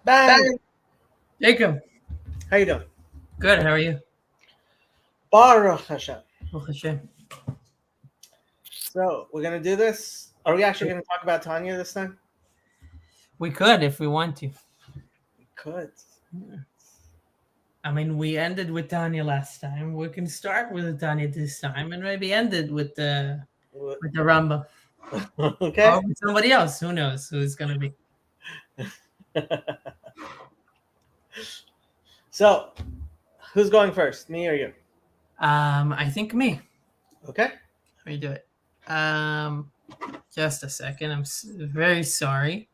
Bang! Jacob, How you doing? good. How are you? Baruch Hashem. Baruch Hashem. So we're gonna do this. Are we actually gonna talk about Tanya this time? We could if we want to. We could. I mean, we ended with Tanya last time. We can start with Tanya this time, and maybe end it with the Rambam Okay. or with somebody else. Who knows who it's gonna be? So, who's going first? Me or you? I think me. Okay. Let me do it. Just a second. I'm very sorry.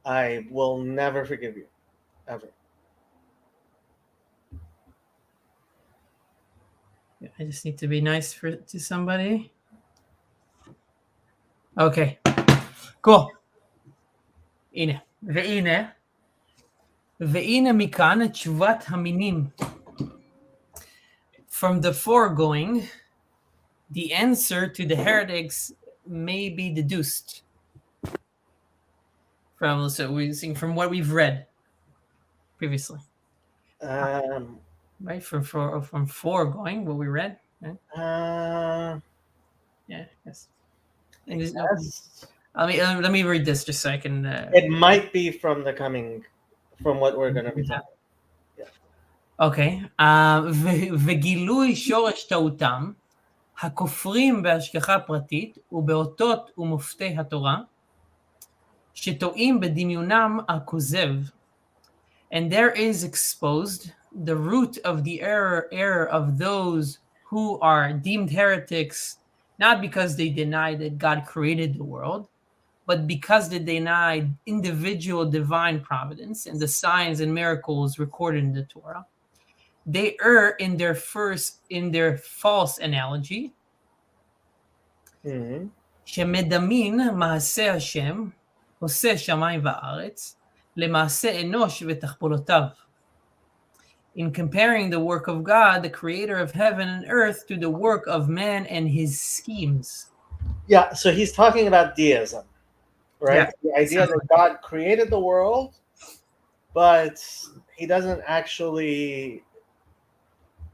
I will never forgive you, ever. I just need to be nice to somebody. Okay. Cool. הנה. והנה מכאן תשובת המינים. From the foregoing, the answer to the heretics may be deduced from what we've read previously. Right, from foregoing, what we read. Right? Yeah, yes. Let me read this just so I can. It might be from what we're gonna be talking. אוקיי, וגילוי שורש טעותם, הכופרים בהשגחה פרטית ובאותות ומופתי התורה, שטועים בדמיונם הכוזב, and there is exposed the root of the error of those who are deemed heretics, not because they deny that God created the world, but because they deny individual divine providence and the signs and miracles recorded in the Torah. They err in their false analogy. שמדמין מעשה השם, עושה שמיים וארץ, למעשה אנוש ותחבולותיו. In comparing the work of God, the creator of heaven and earth, to the work of man and his schemes. Yeah, so he's talking about deism, right? Yeah, the idea that God created the world, but he doesn't actually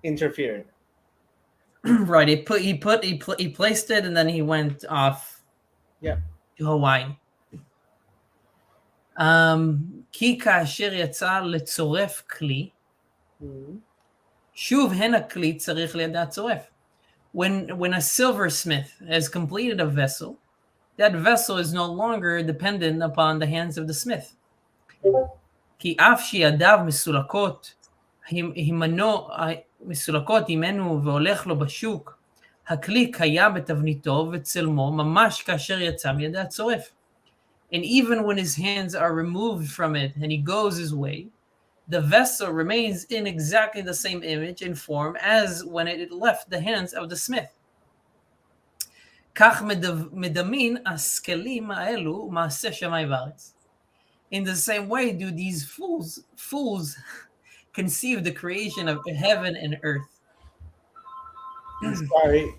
interfere. Right. He placed it, and then he went off. Yeah. To Hawaii. כי כאשר יצא לצורף כלי, שוב הן הכלי צריך לידי הצורף. When a silversmith has completed a vessel, that vessel is no longer dependent upon the hands of the smith. כי אף שידיו מסולקות, מסולקות ממנו והולך לו בשוק, הכלי קיים בתבניתו וצלמו ממש כאשר יצא מידי הצורף. And even when his hands are removed from it and he goes his way, the vessel remains in exactly the same image and form as when it left the hands of the smith. כך מדמין הסקלים האלו מעשה שמיים וארץ. In the same way do these fools conceive the creation of heaven and earth. Sorry,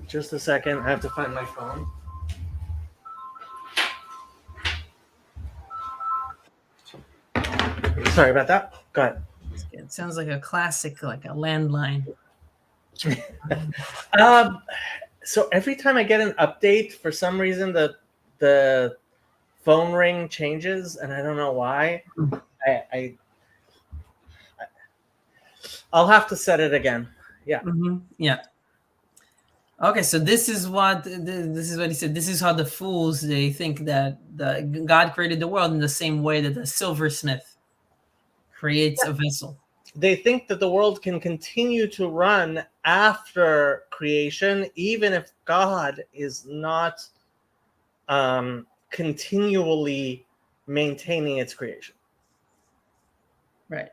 just a second. I have to find my phone. Sorry about that. Go ahead. It sounds like a classic, like a landline. So every time I get an update, for some reason the phone ring changes, and I don't know why. I'll have to set it again. Yeah. Yeah. Okay, so this is what he said. This is how the fools, they think that God created the world in the same way that the silversmith creates a vessel. They think that the world can continue to run after creation, even if God is not continually maintaining its creation. Right.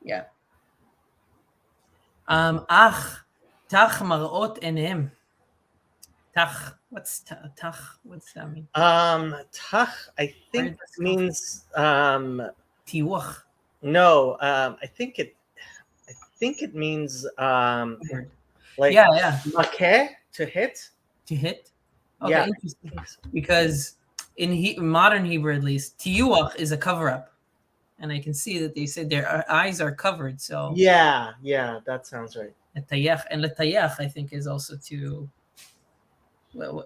Yeah. Ach, tach marot enem. Tach. What's tach? What's that mean? Tach, I think means tiwach. No, I think it means like yeah. Makeh, to hit. To hit. Okay, yeah. interesting. Because in modern Hebrew at least, tiyuach is a cover-up. And I can see that they said their eyes are covered. So yeah, that sounds right. letayach, and letayach, I think, is also to. Well,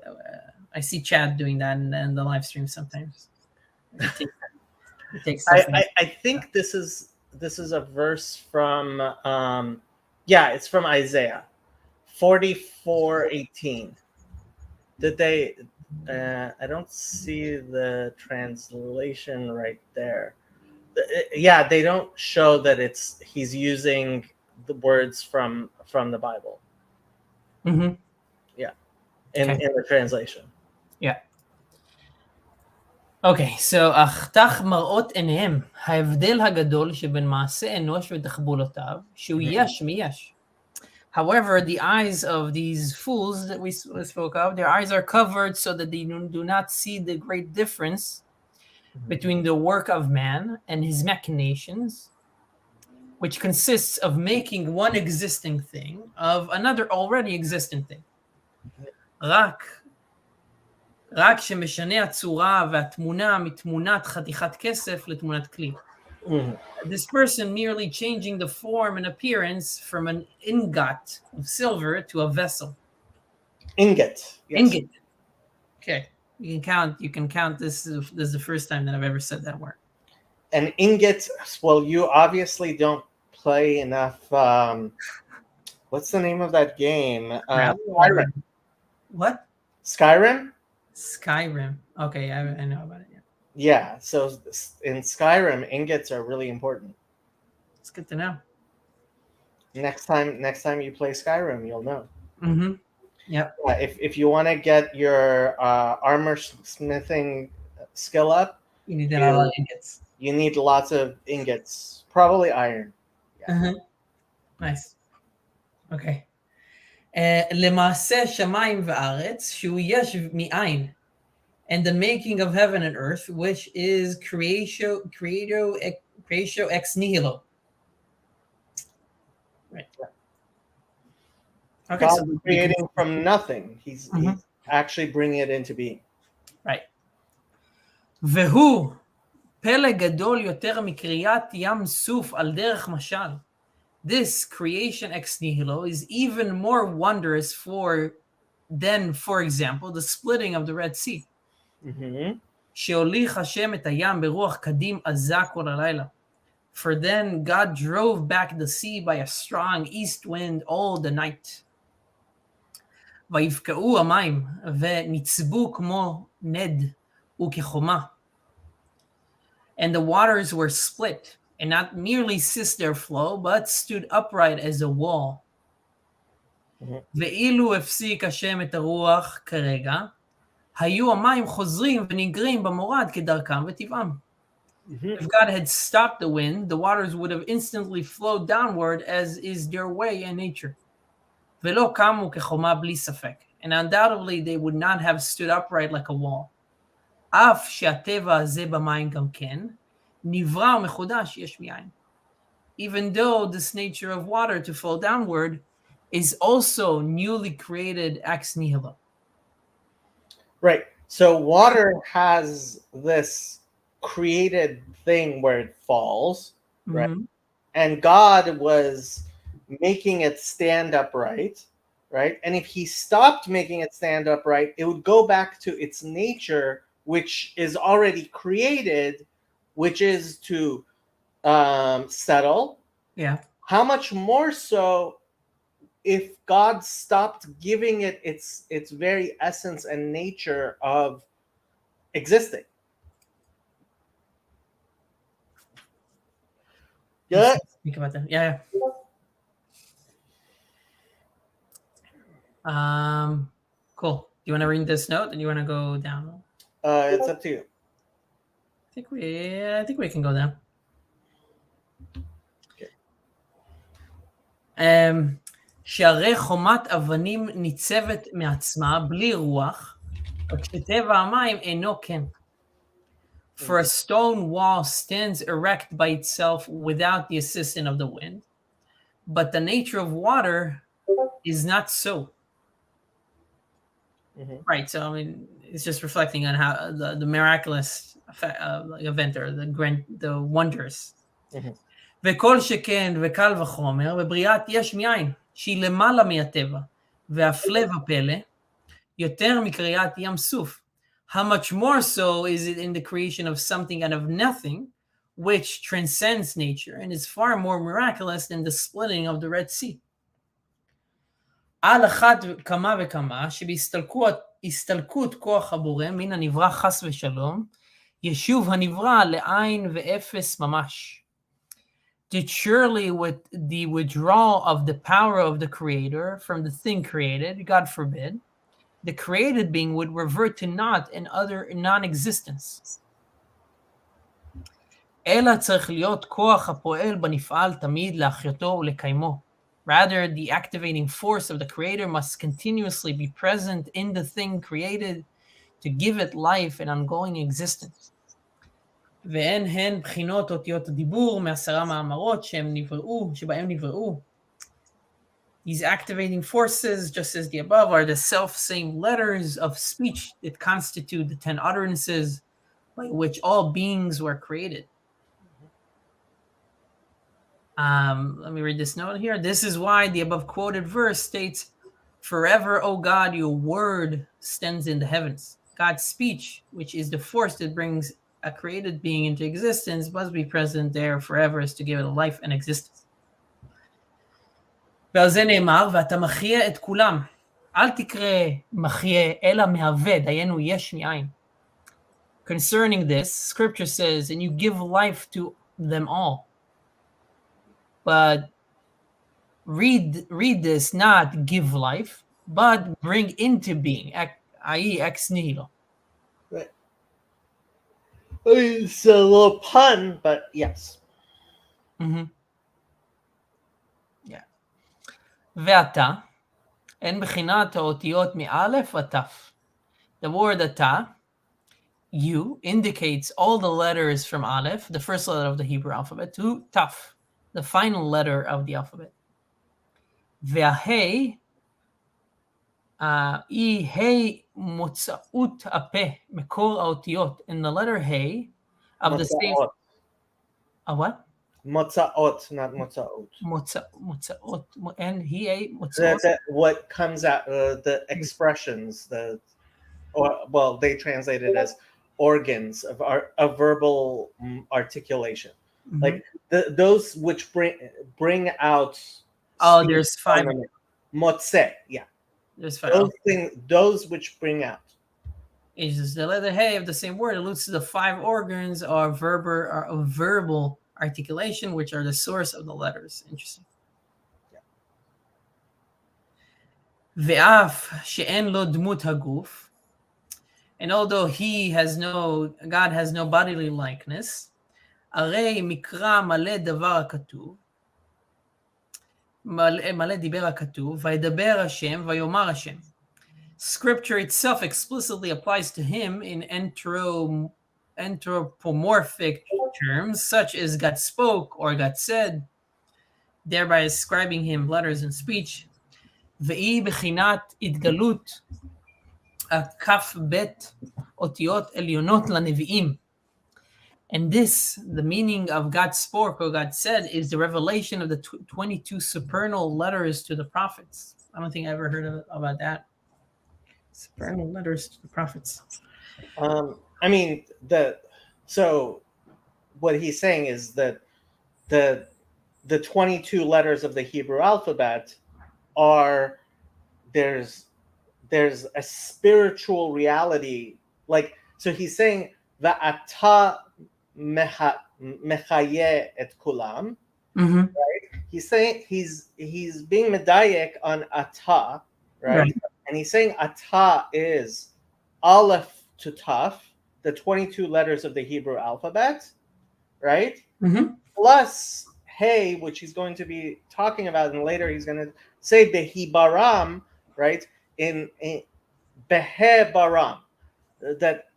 I see Chad doing that in the live stream sometimes. He takes stuff. I think this is a verse from it's from Isaiah 44:18. Did they? I don't see the translation right there. Yeah, they don't show that he's using the words from the Bible. Mm-hmm. Yeah, in the translation. Yeah. אוקיי, so אחתך מראות עיניהם, ההבדל הגדול שבין מעשה אנוש ותחבולותיו, שהוא יש מיש. However, the eyes of these fools that we spoke of, their eyes are covered so that they do not see the great difference between the work of man and his machinations, which consists of making one existing thing of another already existing thing. רק שמשנה הצורה והתמונה מתמונת חתיכת כסף לתמונת כלי. This person merely changing the form and appearance from an ingot of silver to a vessel. Ingot. Yes. Ingot. Okay. You can count this is the first time that I've ever said that word. An ingot, well, you obviously don't play enough what's the name of that game? Skyrim. What? Skyrim? Skyrim. Okay, I know about it. Yeah, so in Skyrim, ingots are really important. It's good to know. Next time you play Skyrim, you'll know. Mm-hmm. Yep. If you want to get your armor smithing skill up, you need a lot of ingots. You need lots of ingots, probably iron. Yeah. Nice. Okay. למעשה שמיים וארץ, שהוא יש מאין, and the making of heaven and earth, which is creatio ex nihilo. Right. Okay, God so creating from nothing. He's actually bringing it into being. Right. והוא פלא גדול יותר מקריאת ים סוף על דרך משל. This creation ex nihilo is even more wondrous than, for example, the splitting of the Red Sea. שהוליך השם את הים ברוח קדים עזה כל הלילה. For then God drove back the sea by a strong east wind all the night. ויבקעו המים ונצבו כמו נד וכחומה. And the waters were split, and not merely ceased their flow, but stood upright as a wall. ואילו הפסיק השם את הרוח כרגע, היו המים חוזרים ונגרים במורד כדרכם וטבעם. If God had stopped the wind, the waters would have instantly flowed downward as is their way in nature. ולא קמו כחומה בלי ספק. And undoubtedly they would not have stood upright like a wall. אף שהטבע הזה במים גם כן, נברא ומחודש יש מאין. Even though this nature of water to fall downward is also newly created ex nihilo. Right. So water has this created thing where it falls, right? And God was making it stand upright, right? And if he stopped making it stand upright, it would go back to its nature, which is already created, which is to settle. Yeah. How much more so if God stopped giving it its very essence and nature of existing? Yeah. Think about that. Yeah. Cool. Do you want to read this note, and you want to go down? It's up to you. I think we can go down. שהרי חומת אבנים ניצבת מעצמה בלי רוח, וכשטבע המים אינו כן. For a stone wall stands erect by itself without the assistance of the wind, but the nature of water is not so. Right, so I mean, it's just reflecting on how the miraculous event or the wonders. וכל שכן וקל וחומר בבריאת יש מאין, שהיא למעלה מהטבע, והפלא ופלא, יותר מקריאת ים סוף. How much more so is it in the creation of something out of nothing, which transcends nature and is far more miraculous than the splitting of the Red Sea. על אחת כמה וכמה שבהסתלקות כוח הבורא מן הנברא חס ושלום, ישוב הנברא לעין ואפס ממש. Did surely with the withdrawal of the power of the creator from the thing created, God forbid, the created being would revert to naught and utter non-existence. אלא צריך להיות כוח הפועל בנפעל תמיד להחיותו ולקיימו. Rather, the activating force of the creator must continuously be present in the thing created to give it life and ongoing existence. ואין הן בחינות אותיות הדיבור מעשרה מאמרות שבהם נבראו. These activating forces, just as the above, are the self-same letters of speech that constitute the 10 utterances by which all beings were created. Let me read this note here. This is why the above quoted verse states, "Forever, O God, your word stands in the heavens." God's speech, which is the force that brings a created being into existence, must be present there forever as to give it a life and existence. ועל זה נאמר, ואתה מחיה את כולם. אל תקרא מחיה, אלא מהווה, דיינו יש מאין. Concerning this, scripture says, and you give life to them all. But read this, not give life, but bring into being, i.e. ex nihilo. Right. It's a little pun, but yes. Mm-hmm. Yeah. ואתה, אין בחינת האותיות מאלף עד תף. The word אתה, you, indicates all the letters from Aleph, the first letter of the Hebrew alphabet, to Taf, the final letter of the alphabet. וההי, היא ה' מוצאות הפה, מקור האותיות, and the letter ה' of the same... what? Motzaot, not motzaot. Motzaot, and he ate motzaot. That's what comes out, the expressions, they translate it as organs of verbal articulation. Mm-hmm. Like those which bring out. Oh, there's 5. Motze, yeah. There's 5. Those which bring out. It's just the letter hey of the same word alludes to the 5 organs or verbal articulation, which are the source of the letters. Interesting. ואף שאין לו דמות הגוף, and although God has no bodily likeness, הרי מקרא מלא דבר הכתוב, מלא דיבר הכתוב, וידבר השם ויאמר השם. Scripture itself explicitly applies to him in anthropomorphic terms, such as God spoke or God said, thereby ascribing him letters and speech. והיא בחינת התגלות הכף בית אותיות עליונות לנביאים. And this, the meaning of God spoke or God said, is the revelation of the 22 supernal letters to the prophets. I don't think I ever heard about that. Supernal letters to the prophets. I mean, so what he's saying is that the 22 letters of the Hebrew alphabet are there's a spiritual reality. Like, so he's saying va'ata mechaye et kulam, right? He's saying he's being medayek on ata, right? And he's saying ata is aleph to taf, the 22 letters of the Hebrew alphabet, right? Plus hey, which he's going to be talking about, and later he's going to say behibaram, right? In behebaram, that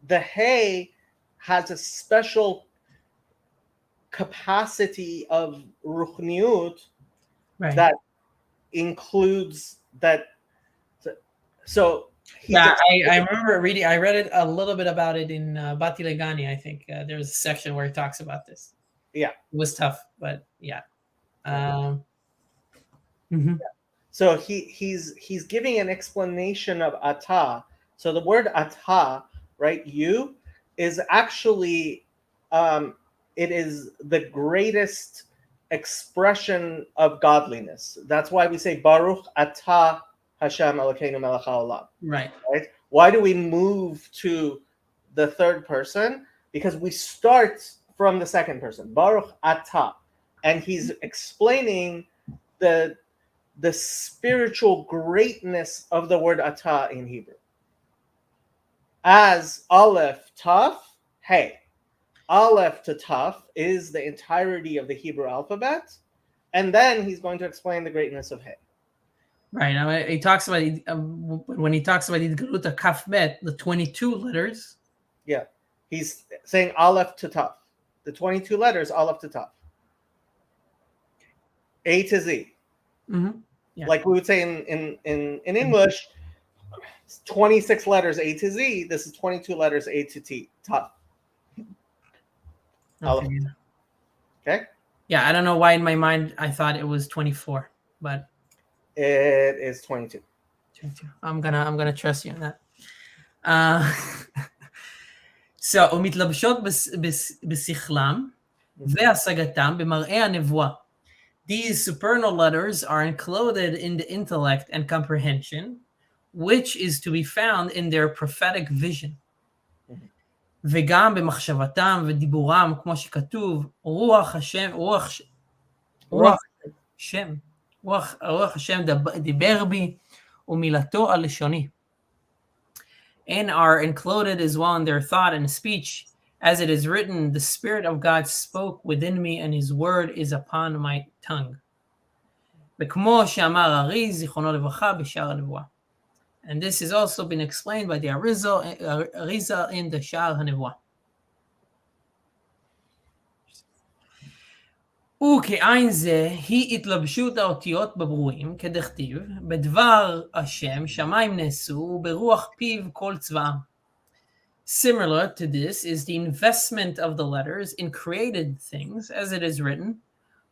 the hey has a special capacity of ruchniut, right, that includes that. So He's Yeah, I remember reading. I read it a little bit about it in Bati Legani. I think there's a section where it talks about this. yeah. It was tough, but yeah. Yeah. Um, mhm. So he's giving an explanation of ata. So the word ata, right? You is actually um, it is the greatest expression of godliness. That's why we say Baruch ata Hashem Elokeinu melech haolam. Right. Right? Why do we move to the third person? Because we start from the second person. Baruch ata, and he's explaining the the spiritual greatness of the word atah in Hebrew. As Aleph, Taf, Hey. Aleph to Taf is the entirety of the Hebrew alphabet, and then he's going to explain the greatness of Hey. Right. Now he talks about when he talks about Idgalut Kaf Bet, the 22 letters. Yeah, he's saying Aleph to Taf. The 22 letters, Aleph to Taf. A to Z. Mm-hmm. Yeah. Like we would say in English, 26 letters A to Z. This is 22 letters A to T. Taf. Okay. Okay. Yeah, I don't know why in my mind I thought it was 24, but it is 22. 22. I'm gonna trust you on that. So, ומתלבשות בשכלם והשגתם במראה הנבואה. These supernal letters are enclosed in the intellect and comprehension, which is to be found in their prophetic vision. וגם במחשבתם ודיבורם, כמו שכתוב, רוח השם דיבר בי ומילתו על לשוני. And are included as well in their thought and speech, as it is written, the Spirit of God spoke within me, and His word is upon my tongue. וכמו שאמר ארי, זיכרונו לברכה, בשער הנבואה. And this has also been explained by the Arizal in the שער הנבואה. וכעין זה היא התלבשות האותיות בברואים, כדכתיב, בדבר השם שמיים נעשו, וברוח פיו כל צבאם. Similar to this is the investment of the letters in created things, as it is written,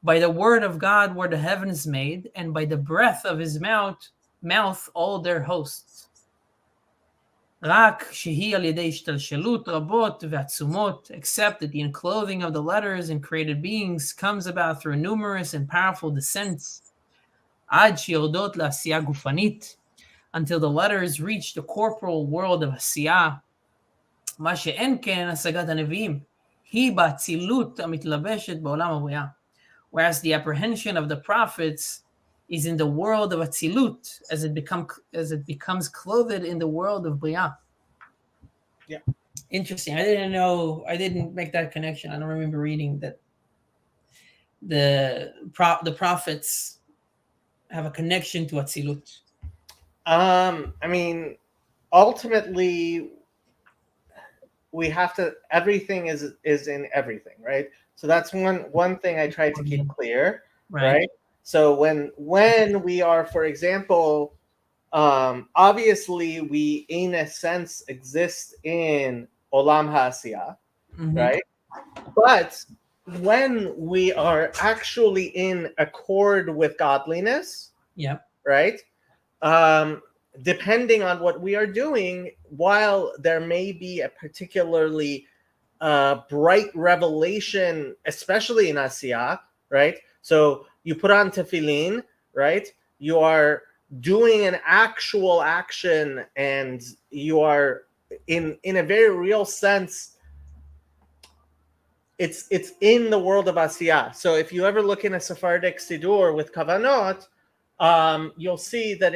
by the word of God were the heavens made, and by the breath of his mouth all their hosts. רק שהיא על ידי השתלשלות רבות ועצומות, except that the enclothing of the letters in created beings comes about through numerous and powerful descents, עד שיורדות לעשייה גופנית, until the letters reach the corporal world of עשייה, מה שאין כן השגת הנביאים, היא באצילות המתלבשת בעולם הבריאה. Whereas the apprehension of the prophets is in the world of Atzilut, as it becomes clothed in the world of Bria. Yeah. Interesting. I didn't make that connection. I don't remember reading that the prophets have a connection to Atzilut. I mean, ultimately, we have to. Everything is in everything, right? So that's one thing I try to keep clear, right? So when we are, for example, obviously we in a sense exist in Olam Ha'asiyah, right? But when we are actually in accord with godliness, right? Depending on what we are doing, while there may be a particularly bright revelation, especially in Asiyah, right? So you put on tefillin, right? You are doing an actual action, and you are in a very real sense. It's in the world of Asiyah. So if you ever look in a Sephardic Siddur with Kavanot, you'll see that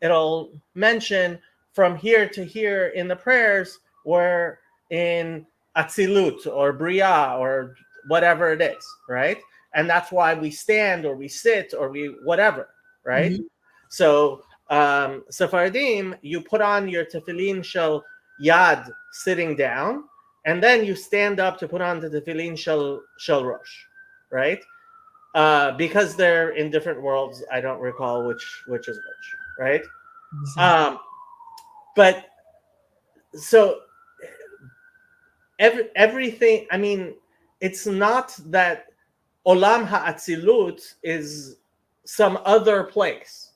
it'll mention from here to here in the prayers where in Atzilut or Bria or whatever it is, right? And that's why we stand or we sit or we whatever, right? So Sephardim, you put on your tefillin shel yad sitting down, and then you stand up to put on the tefillin shel rosh, right? Because they're in different worlds. I don't recall which is which, right? Um, but so everything. I mean, it's not that Olam Ha'atzilut is some other place,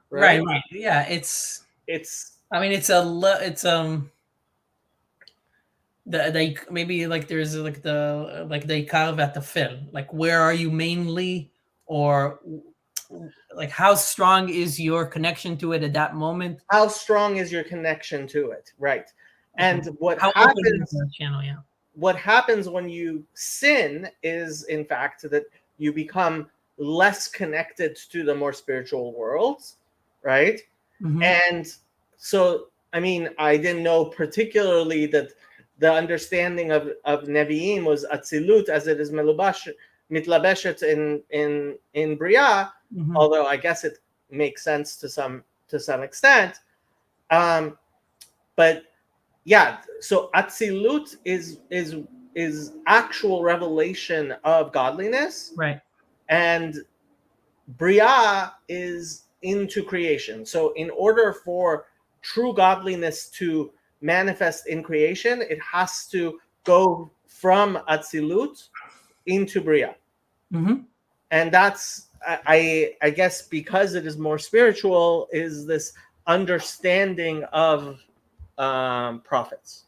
Right, right? right. Yeah, it's. It's I mean, it's they maybe like there's like like they carve at the fill. Like, where are you mainly, or like how strong is your connection to it at that moment? how strong is your connection to it, right? Okay. And what How open is happens the channel? Yeah. what happens when you sin is, in fact, that you become less connected to the more spiritual worlds, right? Mm-hmm. And so, I mean, I didn't know particularly that the understanding of Nevi'im was Atzilut as it is Melubash, Mitlabeshet in Bria, Mm-hmm. although I guess it makes sense to some extent. Um, but yeah, so Atzilut is actual revelation of godliness, Right. and Bria is into creation. So in order for true godliness to manifest in creation, it has to go from Atzilut into Bria. Mm-hmm. And that's I guess because it is more spiritual, is this understanding of prophets.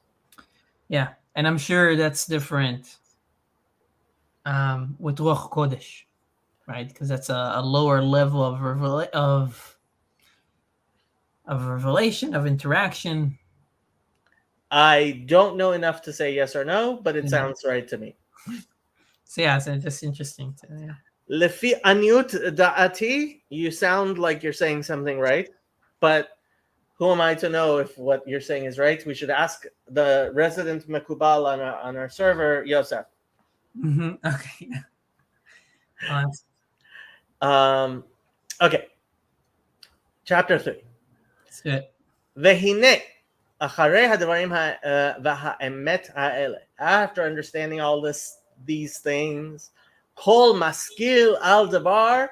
Yeah, and I'm sure that's different with Ruach Kodesh, right? Because that's a lower level of revelation, of interaction. I don't know enough to say yes or no, but it Yeah. sounds right to me. So yeah, so it's just interesting to, yeah. Lefi anyut da'ati, you sound like you're saying something right, but who am I to know if what you're saying is right? We should ask the resident Mekubal on our server, Yosef. Mm-hmm. Okay. Well, Um, okay, chapter 3. that's good. והנה, אחרי הדברים והאמת האלה, after understanding all these things, כל משכיל על דבר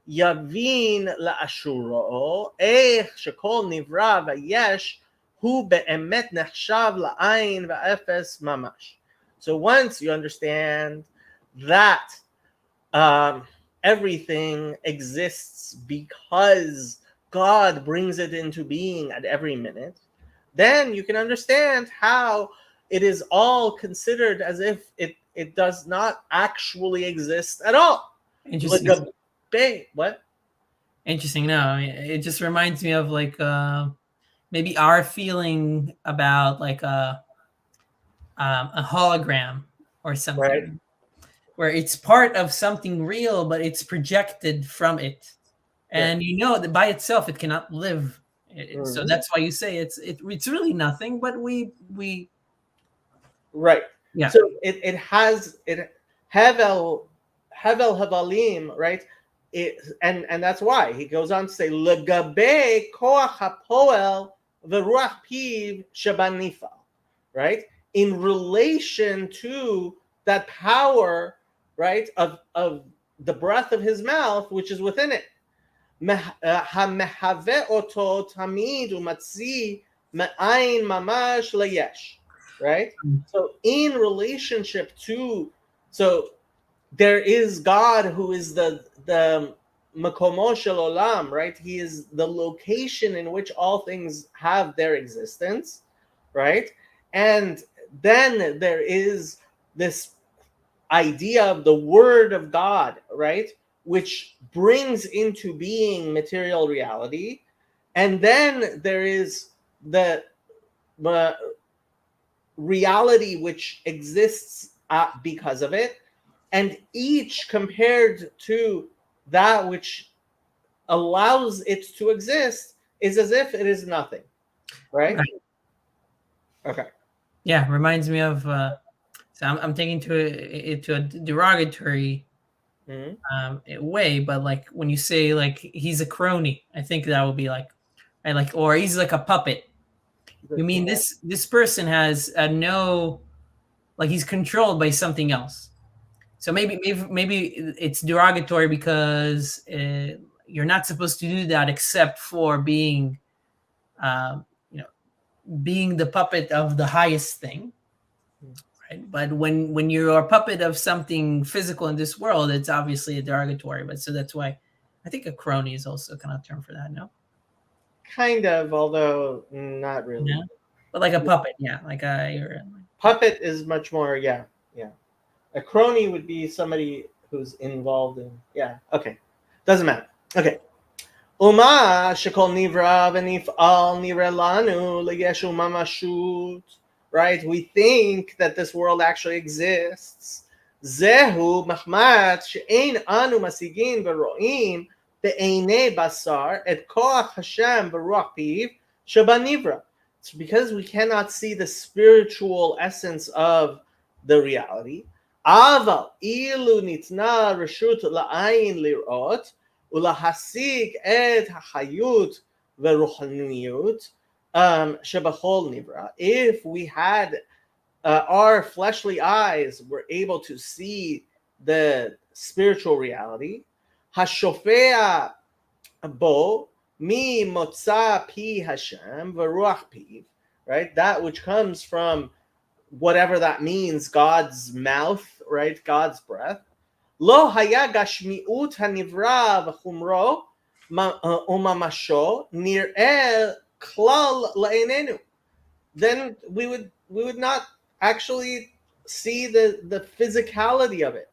יבין לאשורו, איך שכל נברא ויש, הוא באמת נחשב לעין ואפס ממש. So once you understand that everything exists because God brings it into being at every minute, then you can understand how it is all considered as if it does not actually exist at all. Like Interesting. a big what? Interesting. No, I mean, it just reminds me of like maybe our feeling about like a hologram or Right? something, where it's part of something real, but it's projected from it, Right. and you know that by itself it cannot live. So Mhm. that's why you say it's really nothing, but we Right. yeah. So it has it Hevel Havalim, right? And that's why he goes on to say Legabe koach hapoel v'ruach piv shabanifa, right? In relation to that power, right, of the breath of his mouth, which is within it. המהווה אותו תמיד ומציא מאין ממש ליש, right? So in relationship to, so there is God who is the makomo shel olam, right? He is the location in which all things have their existence, right? And then there is this idea of the word of God, right? Which brings into being material reality. And then there is the reality which exists because of it. And each compared to that which allows it to exist is as if it is nothing, right? Right. Okay. Yeah, reminds me of so I'm taking it to a derogatory Mhm. way, but like when you say like he's a crony, I think that would be like, right, like, or he's like a puppet. You mean this person has no, like, he's controlled by something else. So maybe it's derogatory because you're not supposed to do that except for being you know, being the puppet of the highest thing, right? But when you're a puppet of something physical in this world, it's obviously a derogatory. But so that's why I think a crony is also kind of a term for that. No, Kind of, although not really. yeah, but like a puppet, yeah, like Puppet is much more, yeah. A crony would be somebody who's involved in, yeah. Okay, doesn't matter. Okay. Uma shekol nivra v'nif'al nira lanu l'yeshu mamashut. Right? We think that this world actually exists. Zehu machmat she'ein anu masigin v'ro'im be'einei basar et koach Hashem v'ruach piv shebanivra. It's because we cannot see the spiritual essence of the reality. Aval ilu nitna reshut la'ayin lirot ולהשיג את החיות והרוחניות שבכל נברא. If we had our fleshly eyes were able to see the spiritual reality, השופע בו ממוצא פי השם ורוח פיו, right? That which comes from whatever that means, God's mouth, right? God's breath. לא היה גשמיות הנברא וחומרו וממשו נראה כלל לעינינו. Then we would not actually see the physicality of it.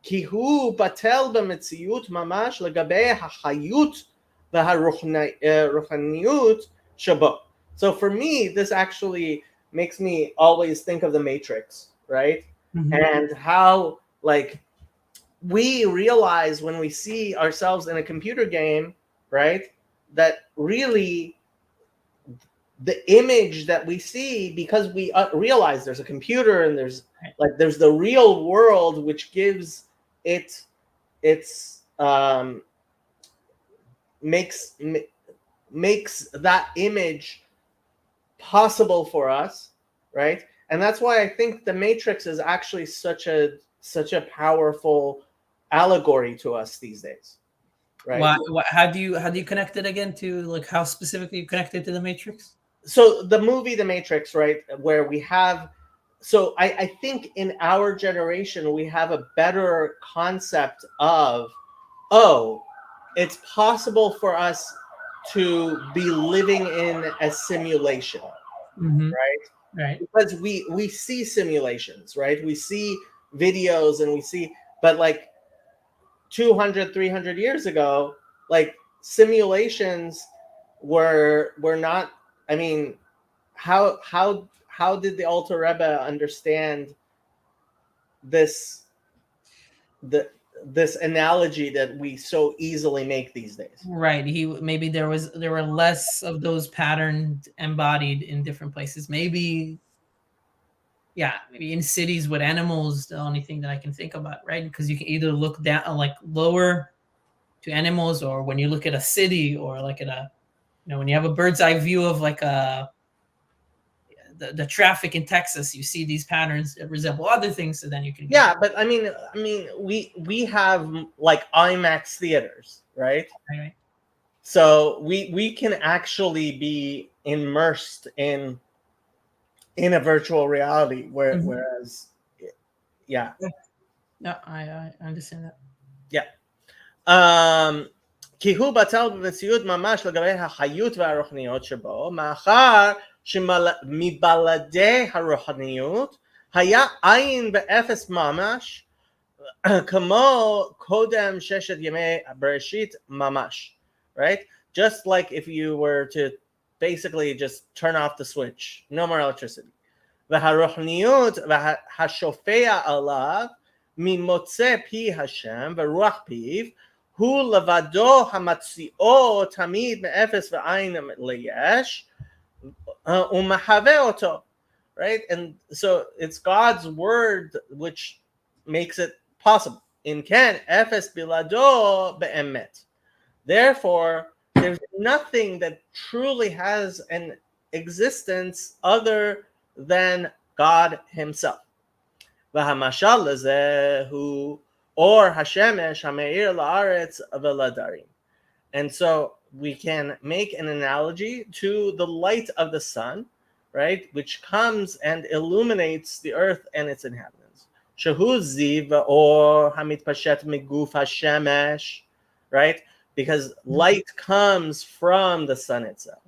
כי הוא בטל במציאות ממש לגבי החיות והרוחניות שבו. So for me, this actually makes me always think of the Matrix, right? Mm-hmm. And how, like, we realize when we see ourselves in a computer game, right, that really the image that we see, because we realize there's a computer and there's the real world, which gives it makes that image possible for us, right? And that's why I think the Matrix is actually such a powerful allegory to us these days, right? How do you connect it again to, like, how specifically you connect it to the Matrix? So the movie The Matrix, right, where we have, so I think in our generation we have a better concept of, oh, it's possible for us to be living in a simulation, mm-hmm. right? Because we see simulations, right? We see videos and we see, but like 200, 300 years ago, like simulations were not, I mean, how did the Alter Rebbe understand this analogy that we so easily make these days? Right. Maybe there were less of those patterns embodied in different places. Maybe in cities with animals, the only thing that I can think about, right? Because you can either look down, like lower to animals, or when you look at a city, or like at a, when you have a bird's eye view of like the traffic in Texas, you see these patterns that resemble other things. So then you can but I mean we have like IMAX theaters, right? So we can actually be immersed in a virtual reality, whereas no, I understand that. כי הוא בטל במציאות ממש לגבי החיות והרוחניות שבו, מאחר שמבלעדי הרוחניות היה עין באפס ממש, כמו קודם ששת ימי בראשית ממש, right? Just like if you were to basically just turn off the switch, no more electricity. והרוחניות והשופע עליו ממוצא פי השם ורוח פיו, הוא לבדו המציאו תמיד מאפס ועין ליש, ומחווה אותו, right? And so it's God's word which makes it possible. In כן אפס בלעדו באמת. Therefore, there's nothing that truly has an existence other than God himself. והמשל לזה הוא אור השמש המאיר לארץ ולדרים. And so we can make an analogy to the light of the sun, right, which comes and illuminates the earth and its inhabitants. Shehu ziv or hamit pashet miguf hashemesh, right? Because light comes from the sun itself.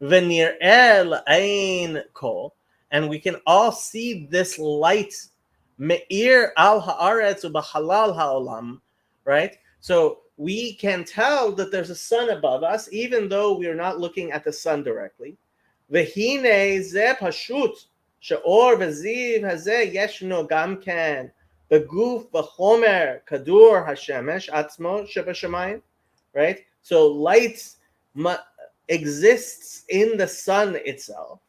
Venir el ein kol, and we can all see this light me'ir al haaretz u'b'halal ha'olam, right? So we can tell that there's a sun above us, even though we are not looking at the sun directly. V'hine ze pashut she'or v'ziv hazeh yeshno gam ken beguf v'chomer kadur hashemesh atzmo shebashamayim, right? So light exists in the sun itself.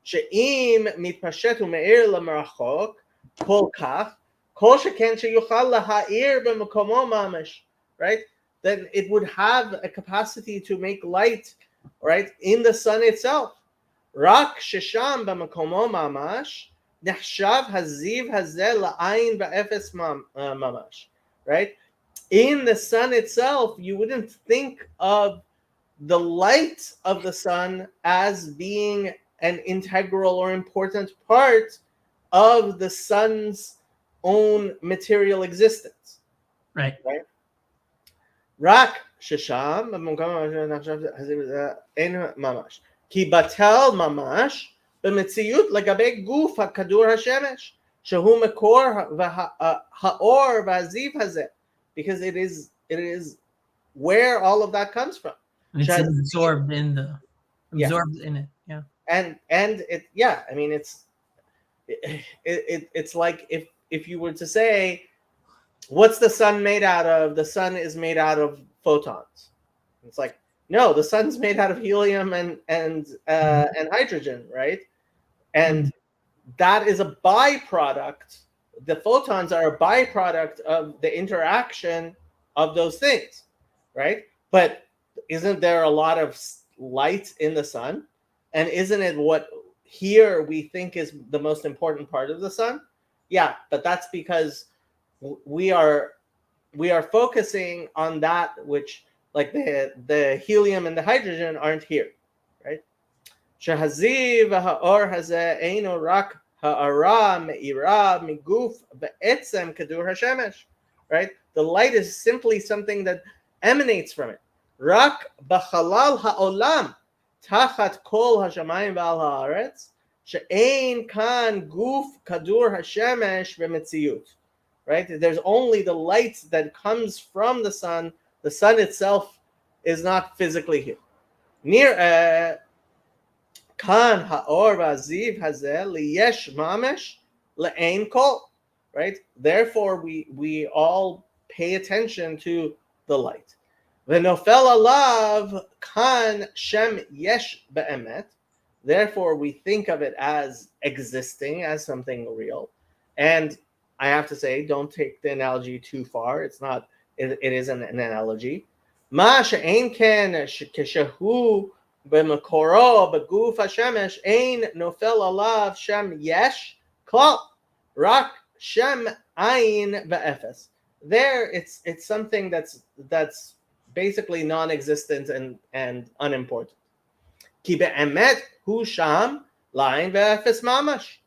She'im mitpashet u'me'ir l'merachok kol kach kol sheken sheyuchal laha'ir b'mekomo mamash, right? Then it would have a capacity to make light, right, in the sun itself. Rak shesham b'mekomo mamash nechshav haziv hazeh la'ayin ba'efes mamash, right? In the sun itself, you wouldn't think of the light of the sun as being an integral or important part of the sun's own material existence. Right. Rak shesham ein mamash ki batel mamash b'metziyut legabe guf hakadur hashemesh shehu mekor ha'or v'haziv hazeh, because it is where all of that comes from. It's absorbed in it. Yeah. And it, I mean, it's like if you were to say, what's the sun made out of? The sun is made out of photons. It's like, no, the sun's made out of helium and hydrogen, right? And that is a byproduct. The photons are a byproduct of the interaction of those things, right? But isn't there a lot of light in the sun? And isn't it what here we think is the most important part of the sun? Yeah, but that's because we are focusing on that which, like the helium and the hydrogen aren't here, right? Shehaziv ha'or hazeh eino rak ha'ara me'ira miguf be'etzem kadur hashemesh, right? The light is simply something that emanates from it. Rak b'chalal ha'olam tachat kol hashamayim v'al ha'aretz she'ein kan guf kadur hashemesh v'metziyut, right? There's only the light that comes from the sun. The sun itself is not physically here. Near kan ha'or v'aziv hazeh liyesh mamesh le'ein kol, right? Therefore, we all pay attention to the light. V'nofel alav kan shem yesh be'emet. Therefore, we think of it as existing, as something real. And I have to say, don't take the analogy too far. It's not. It isn't an analogy. Ma she'ein ken keshehu b'mekoro b'guf hashemesh ein nofel alav shem yesh klal rak shem ayin ve'efes. There, it's something that's basically non-existent and unimportant. Ki be'emet hu sham la'ayin ve'efes mamash.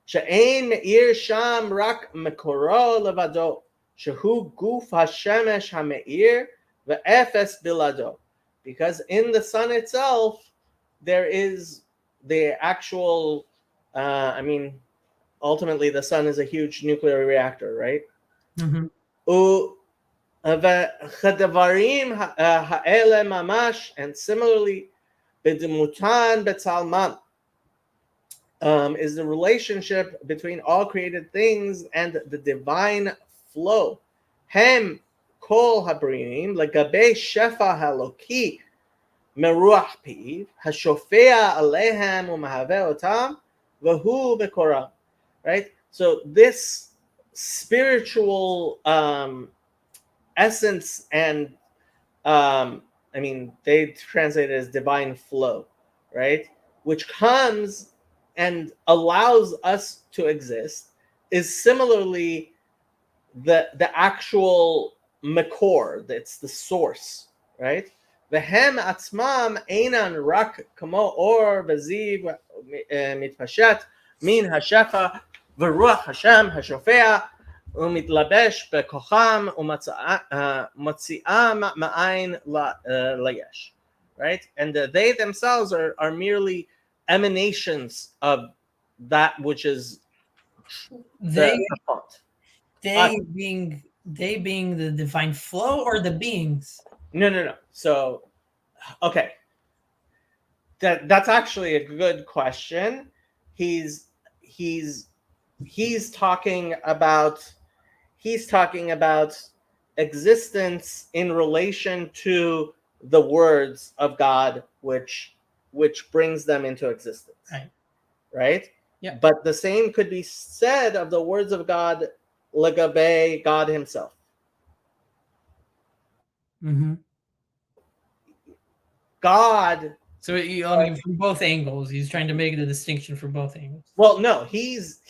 She'ein me'ir sham rak mekoro levado. Shehu guf hashemesh hame'ir ve'efes bilado. Because in the sun itself, there is the actual, ultimately the sun is a huge nuclear reactor, right? Mm-hmm. V'chadavarim ha'ele mamash, and similarly, b'demutan b'tzalman, is the relationship between all created things and the divine flow. Hem kol habrim legabe shefa haloki meruach piv hashofea alehem umahave otam v'hu bekoram. Right. So this spiritual essence and they translate it as divine flow, right? Which comes and allows us to exist, is similarly the actual makor, that's the source, right? והם עצמם אינן רק כמו אור וזיו מתפשט מן השפע ורוח השם השופע ומתלבש בכוחם ומוציאם מאין ליש. Right? And they themselves are merely emanations of that which is the font. They being the divine flow or the beings? No. So, okay. That's actually a good question. He's talking about existence in relation to the words of God, which brings them into existence. Right? Yeah. But the same could be said of the words of God legabe God himself. Mm-hmm. God. So from both angles, he's trying to make the distinction for both angles. Well, no, he's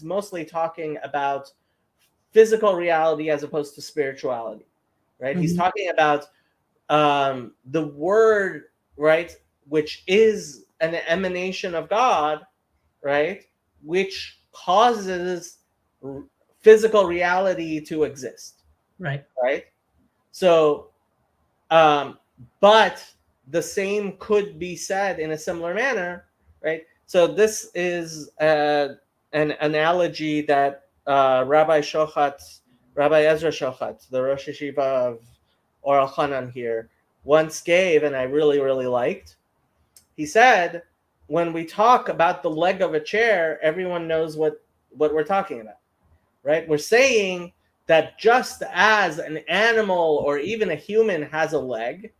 mostly talking about physical reality as opposed to spirituality, right? Mm-hmm. He's talking about the word, right, which is an emanation of God, right, which causes physical reality to exist, right? So, but the same could be said in a similar manner, right? So this is an analogy that Rabbi Ezra Shochat, the Rosh Yeshiva of Or Hanan here, once gave, and I really, really liked. He said, when we talk about the leg of a chair, everyone knows what we're talking about, right? We're saying that just as an animal or even a human has a leg,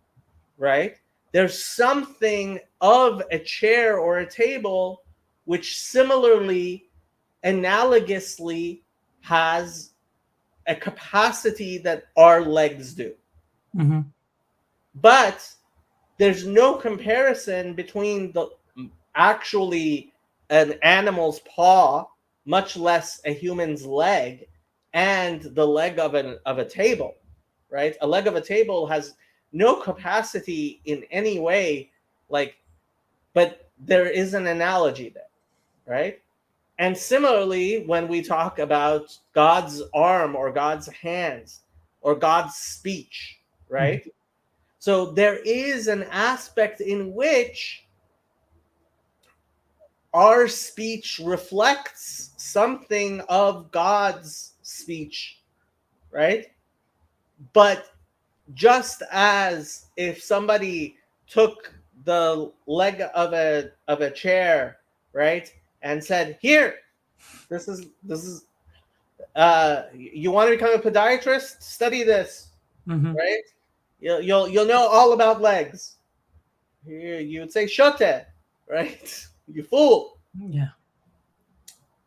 right? There's something of a chair or a table which similarly, analogously, has a capacity that our legs do. Mm-hmm. But there's no comparison between the actually an animal's paw, much less a human's leg, and the leg of a table, right? A leg of a table has no capacity in any way, but there is an analogy there, right? And similarly, when we talk about God's arm or God's hands or God's speech, right? Mm-hmm. So there is an aspect in which our speech reflects something of God's speech, right? But just as if somebody took the leg of a chair, right, and said, "Here, this is you want to become a podiatrist? Study this, mm-hmm. right? You'll know all about legs." Here you would say, "Shote," right? You fool. Yeah.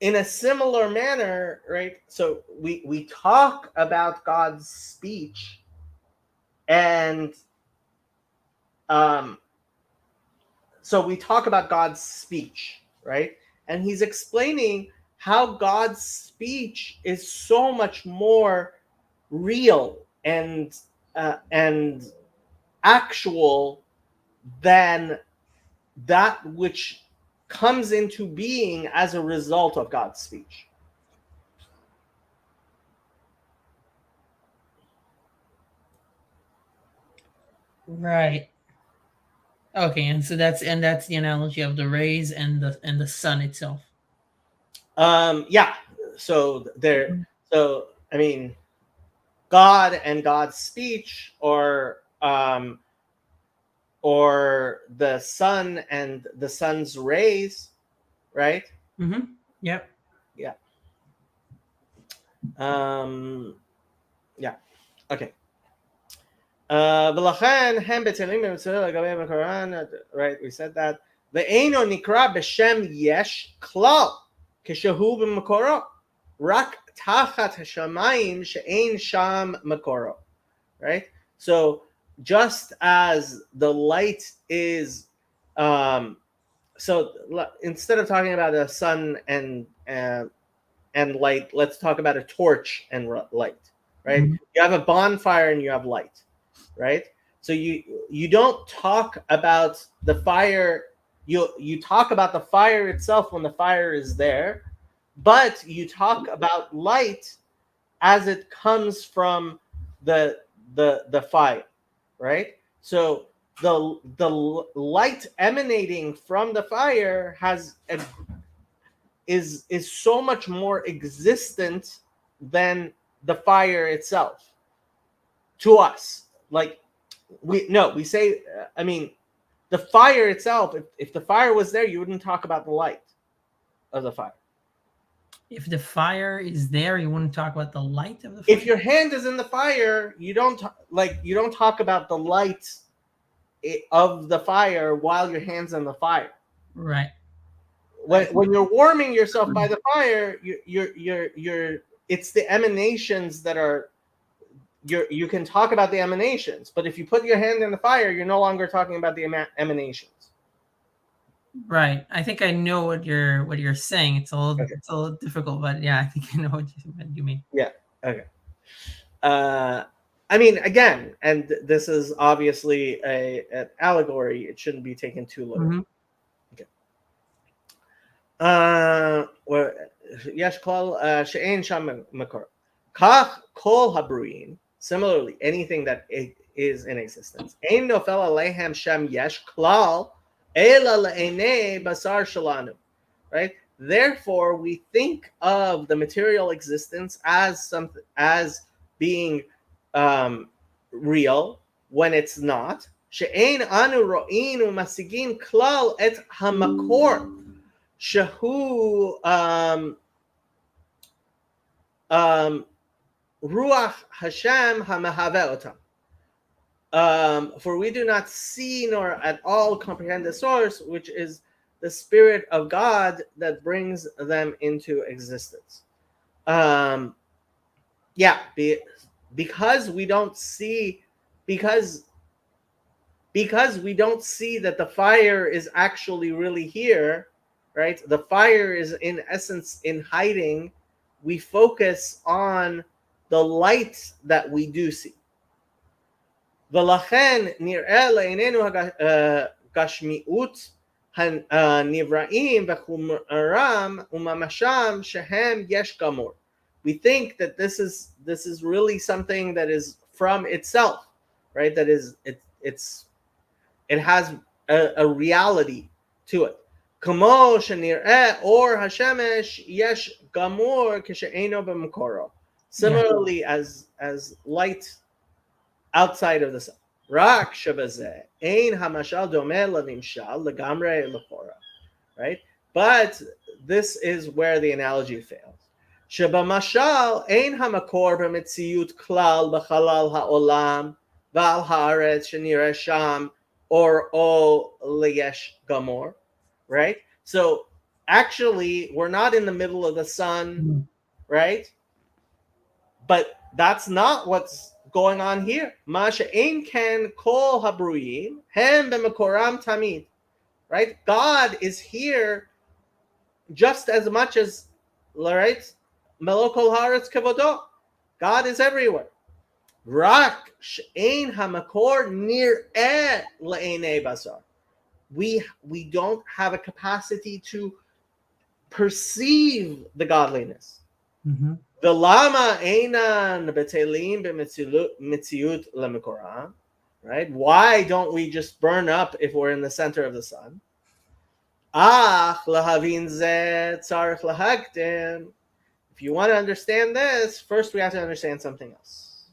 In a similar manner, right? So we talk about God's speech, and so we talk about God's speech, right? And he's explaining how God's speech is so much more real and actual than that which comes into being as a result of God's speech. Right. Okay, and that's the analogy of the rays and the sun itself. Yeah. So so I mean, God and God's speech, or the sun and the sun's rays, right? Mm-hmm. Yep. Yeah. Yeah. Okay. ולכן הם בטלים במצוות לגבי המקורן, right, we said that. ואינו נקרא בשם יש כלל כשהוא במקורו, רק תחת השמיים שאין שם מקורו, right? So just as the light is, so instead of talking about a sun and light, let's talk about a torch and light, right? Mm-hmm. You have a bonfire and you have light, right? So you don't talk about the fire. You talk about the fire itself when the fire is there, but you talk about light as it comes from the fire, right? So the light emanating from the fire is so much more existent than the fire itself to us. Like we say, I mean, the fire itself, if the fire was there, you wouldn't talk about the light of the fire. If the fire is there, you wouldn't talk about the light of the fire? If your hand is in the fire, you don't talk about the light of the fire while your hand's in the fire. Right. When you're warming yourself by the fire, you're it's the emanations that are you can talk about the emanations, but if you put your hand in the fire, you're no longer talking about the emanations. Right. I think I know what you're saying. It's a little difficult, but yeah, I think I know what you mean. Yeah. Okay. I mean, again, and this is obviously an allegory. It shouldn't be taken too literally. יש כלל שאין שם מקור. כך כל הברואים, similarly, anything that is in existence, אין נופל עליהם שם יש כלל, אלא לעיני בשר שלנו. Right? Therefore, we think of the material existence as being real when it's not. שאין אנו רואים ומשיגים כלל את המקור. שהוא ruach Hashem hamahave otam. For we do not see nor at all comprehend the source, which is the Spirit of God that brings them into existence. Because we don't see, because we don't see that the fire is actually really here. Right? The fire is in essence in hiding. We focus on the light that we do see. ולכן נראה לעינינו הגשמיות הנבראים בחומרם וממשם שהם יש גמור. We think that this is really something that is from itself, right? That is it has a reality to it. כמו שנראה אור השמש יש גמור כשאינו במקורו. Similarly, as light outside of the sun. רק שבזה אין המשל דומה לנמשל לגמרי לכאורה. Right? But this is where the analogy fails. שבמשל אין המקור במציאות כלל בחלל העולם ועל הארץ שנראה שם אורו ליש גמור. Right? So actually, we're not in the middle of the sun, right? But that's not what's going on here. Masha ein ken kol habruim hem b'makoram tamid. Right? God is here just as much as, right? Melo kol haaretz kevodo. God is everywhere. Rak she'ein hamakor nir'eh le'einei basar. We don't have a capacity to perceive the godliness. Velama einan betelim b'metziut lemikoram. Right? Why don't we just burn up if we're in the center of the sun? Ach lahavin ze tzarich lahagdim. If you want to understand this, first we have to understand something else.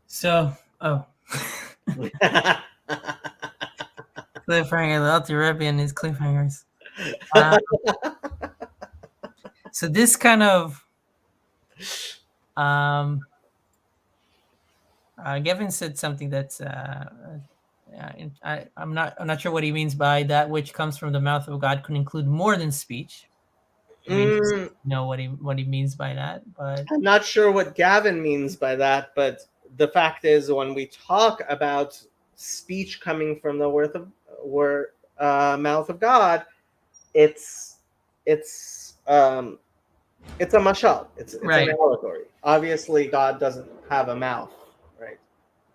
So, cliffhanger, the Alter Rebbe and his cliffhangers. So this kind of Gavin said something that's I'm not sure what he means by that which comes from the mouth of God could include more than speech. I mean, know what he means by that, but I'm not sure what Gavin means by that, but the fact is when we talk about speech coming from the mouth of God, it's a mashal. It's right. An allegory. Obviously, God doesn't have a mouth, right?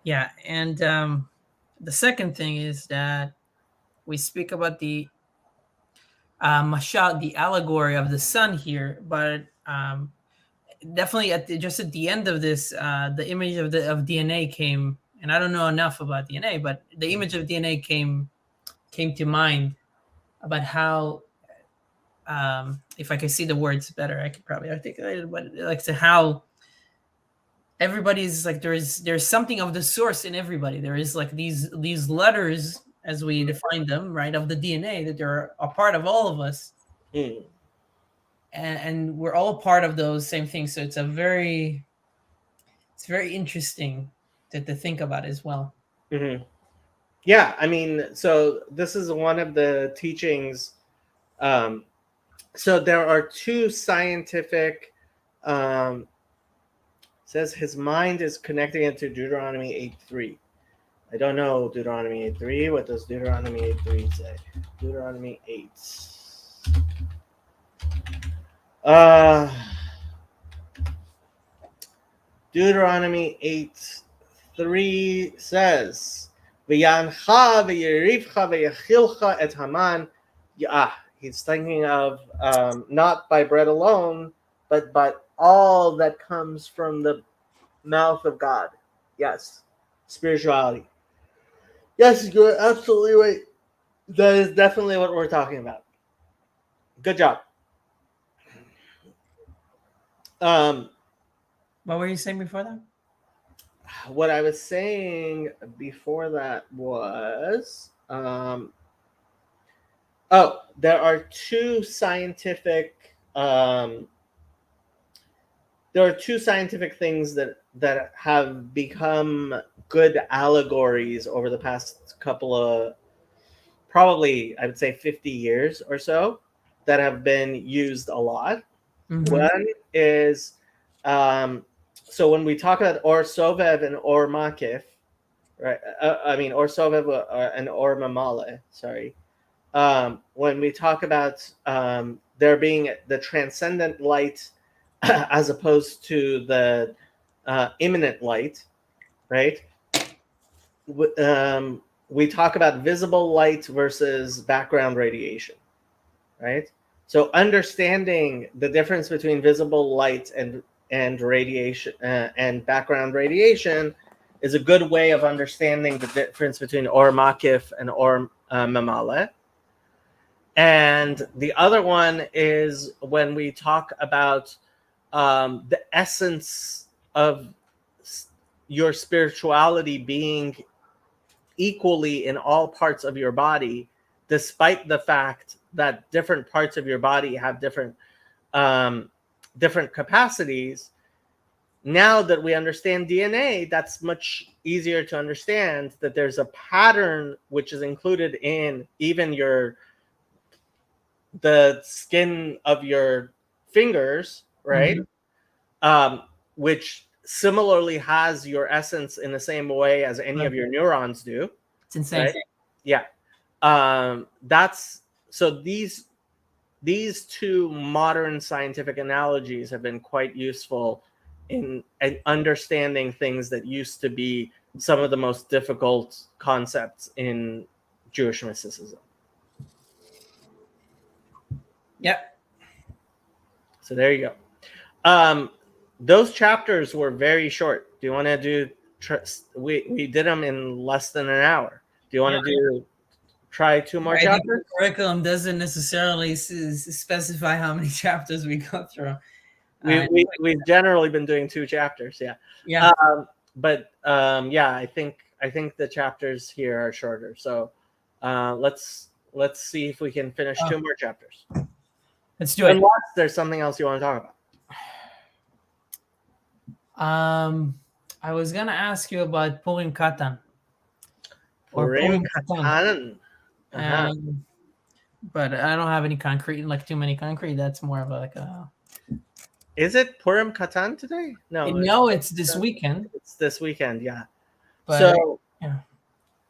Yeah, and the second thing is that we speak about the mashal, the allegory of the sun here, but definitely just at the end of this, the image of DNA came, and I don't know enough about DNA, but the image of DNA came to mind about how, if I could see the words better, I could probably articulate it, but like to how everybody's like there's something of the source in everybody. There is like these letters as we define them, right, of the DNA that they're a part of all of us, Mm. and we're all part of those same things. So it's very interesting to think about as well. Mm-hmm. Yeah, I mean, so this is one of the teachings. So there are two scientific. Says his mind is connecting it to Deuteronomy 8:3. I don't know Deuteronomy 8:3. What does Deuteronomy 8:3 say? Deuteronomy 8. Deuteronomy 8:3 says, "V'yancha v'yerivcha v'yachilcha et Haman." He's thinking of not by bread alone, but by all that comes from the mouth of God. Yes, spirituality. Yes, you're absolutely right. That is definitely what we're talking about. Good job. Um, What were you saying before that? what I was saying before that was, there are two scientific, things that have become good allegories over the past couple of, probably I would say 50 years or so, that have been used a lot. Mm-hmm. One is, so when we talk about Or Sovev and Or Makif, right? I mean Or Sovev and Or Mamale. Sorry. When we talk about there being the transcendent light as opposed to the imminent light, right? We talk about visible light versus background radiation, right? So understanding the difference between visible light and radiation and background radiation is a good way of understanding the difference between Or Makif and Or Mamale. And the other one is when we talk about the essence of your spirituality being equally in all parts of your body, despite the fact that different parts of your body have different capacities. Now that we understand DNA, that's much easier to understand that there's a pattern which is included in even the skin of your fingers, right? Mm-hmm. Which similarly has your essence in the same way as any of your neurons do. It's insane. Right? Yeah. That's so these two modern scientific analogies have been quite useful in understanding things that used to be some of the most difficult concepts in Jewish mysticism. Yep. So there you go. Those chapters were very short. Do you want to do? We did them in less than an hour. Do you want to try two more chapters? The curriculum doesn't necessarily specify how many chapters we go through. We've generally been doing 2 chapters. Yeah. Yeah. I think the chapters here are shorter. So let's see if we can finish 2 more chapters. Let's do it. Unless there's something else you want to talk about. I was gonna ask you about Purim Katan. Purim Katan. But I don't have any concrete, like too many concrete. That's more of like a. Is it Purim Katan today? No, it's this weekend. It's this weekend, yeah. But, so,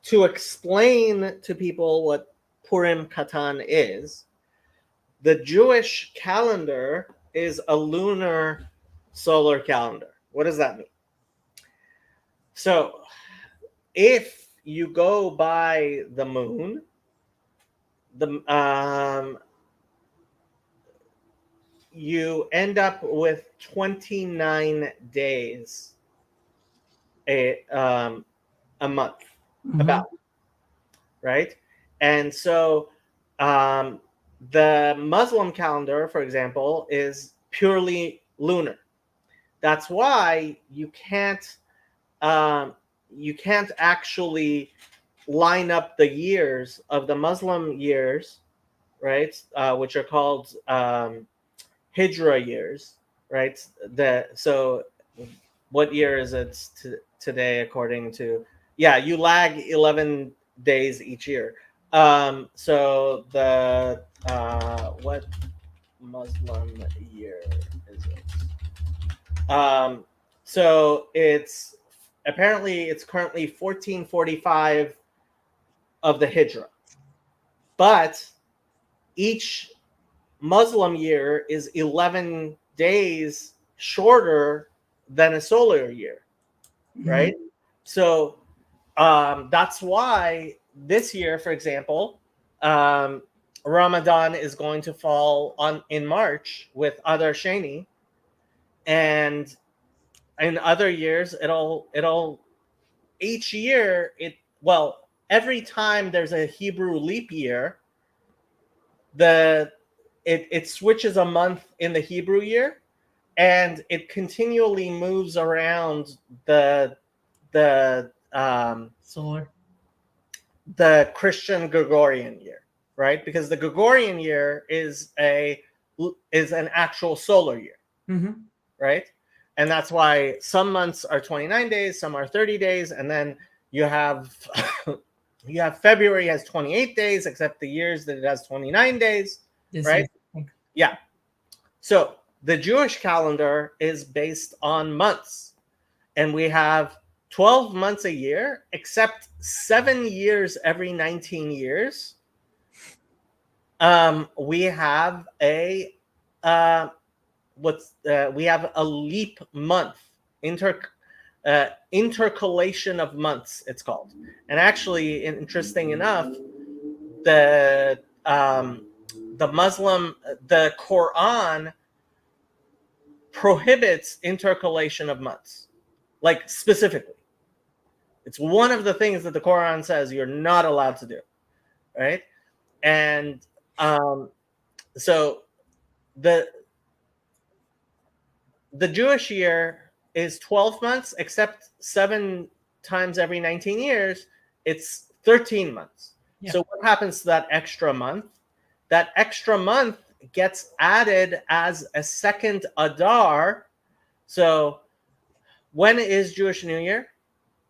to explain to people what Purim Katan is, the Jewish calendar is a lunar solar calendar. What does that mean? So, if you go by the moon, you end up with 29 days a month, about, right? And so the Muslim calendar, for example, is purely lunar. That's why you can't actually line up the years of the Muslim years, right? Which are called Hijra years, right? So what year is it today according to? Yeah, you lag 11 days each year. So the what Muslim year is it? So it's currently 1445 of the Hijra, but each Muslim year is 11 days shorter than a solar year, right? So that's why this year, for example, Ramadan is going to fall in March with Adar Sheni, and in other years it'll each year every time there's a Hebrew leap year, it switches a month in the Hebrew year, and it continually moves around the solar, the Christian Gregorian year, right? Because the Gregorian year is an actual solar year, right? And that's why some months are 29 days, some are 30 days, and then you have February has 28 days, except the years that it has 29 days, right? Yeah. So the Jewish calendar is based on months, and we have 12 months a year, except 7 years every 19 years. We have a we have a leap month, intercalation of months, it's called. And actually, interesting enough, the Quran prohibits intercalation of months, like specifically. It's one of the things that the Quran says you're not allowed to do, right? And so the Jewish year is 12 months, except 7 times every 19 years, it's 13 months. Yeah. So what happens to that extra month? That extra month gets added as a second Adar. So when is Jewish New Year?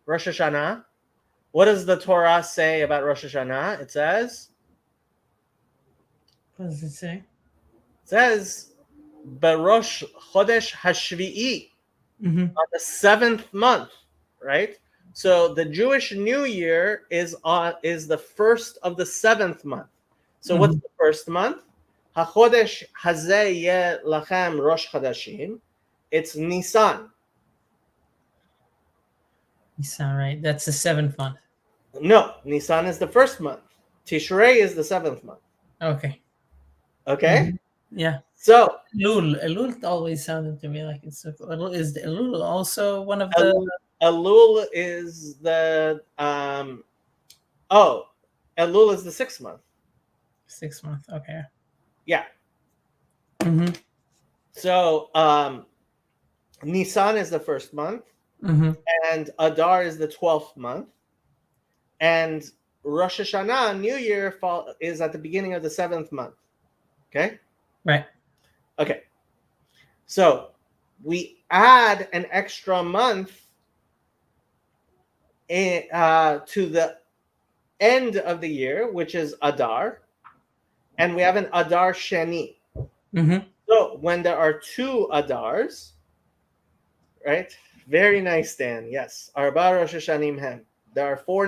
Rosh Hashanah. What does the Torah say about Rosh Hashanah? It says... What does it say? It says, Barosh Chodesh Hashvi'i, on the 7th month, right? So the Jewish New Year is the first of the 7th month. So what's the first month? HaChodesh Hazeh Yeh Lachem Rosh Chodeshim. It's Nisan. Nisan, right? That's the 7th month. No, Nisan is the first month. Tishrei is the 7th month. Okay. Okay? Yeah. So Elul always sounded to me like it's Elul. Is Elul also one of the... Elul is the Elul is the 6th month. 6th month, okay. Yeah. So Nisan is the 1st month, and Adar is the 12th month, and Rosh Hashanah, New Year, is at the beginning of the 7th month. Okay? Right. Okay. So we add an extra month to the end of the year, which is Adar, and we have an Adar Sheni. So when there are 2 Adars, right? Very nice, Dan. Yes. Arba Rosh Hashanim Hem. There are 4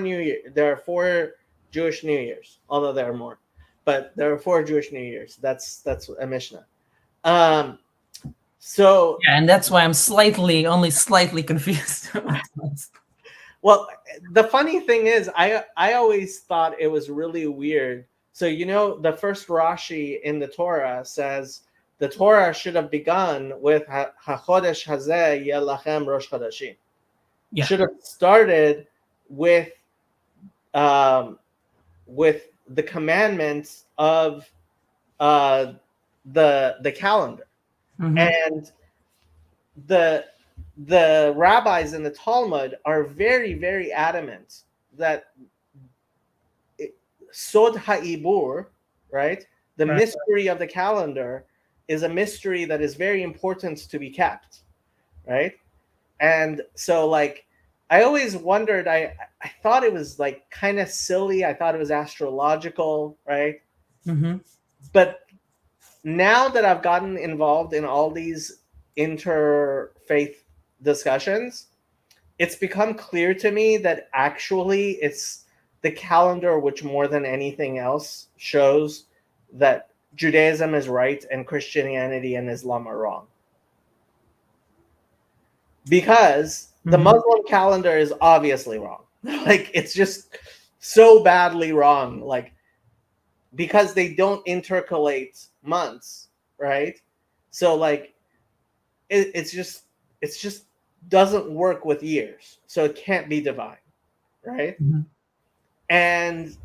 Jewish New Years, although there are more. But there are 4 Jewish New Years. That's a Mishnah. So yeah, and that's why I'm only slightly confused. Well, the funny thing is, I always thought it was really weird. So the first Rashi in the Torah says the Torah should have begun with HaChodesh Hazeh Yeh Lachem Rosh Chodashim. Yeah. Should have started with um, with the commandments of uh, the calendar. And the the rabbis in the Talmud are very, very adamant that Sod Ha'ibur, right? The Right. mystery of the calendar is a mystery that is very important to be kept, right? And so, like, I always wondered. I thought it was like kind of silly. I thought it was astrological, right? But now that I've gotten involved in all these interfaith discussions, it's become clear to me that actually it's the calendar which more than anything else shows that Judaism is right and Christianity and Islam are wrong. Because the Muslim calendar is obviously wrong. Like, it's just so badly wrong. Like, because they don't intercalate months, right? So like it's just doesn't work with years, so it can't be divine, right? And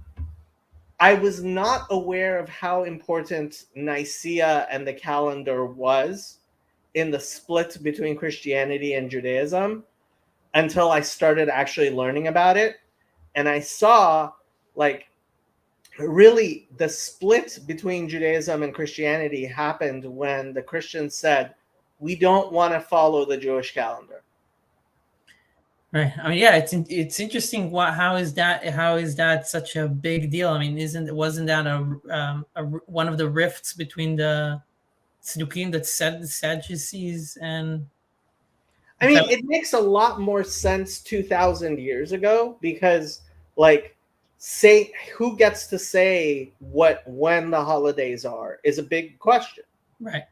I was not aware of how important Nicaea and the calendar was in the split between Christianity and Judaism until I started actually learning about it. And I saw, like, really the split between Judaism and Christianity happened when the Christians said, we don't want to follow the Jewish calendar. Right. I mean, yeah, it's interesting. How is that such a big deal? I mean, wasn't that one of the rifts between the Tzdukim, the Sadducees, and I mean, it makes a lot more sense 2,000 years ago because, like, say who gets to say when the holidays are is a big question. Right.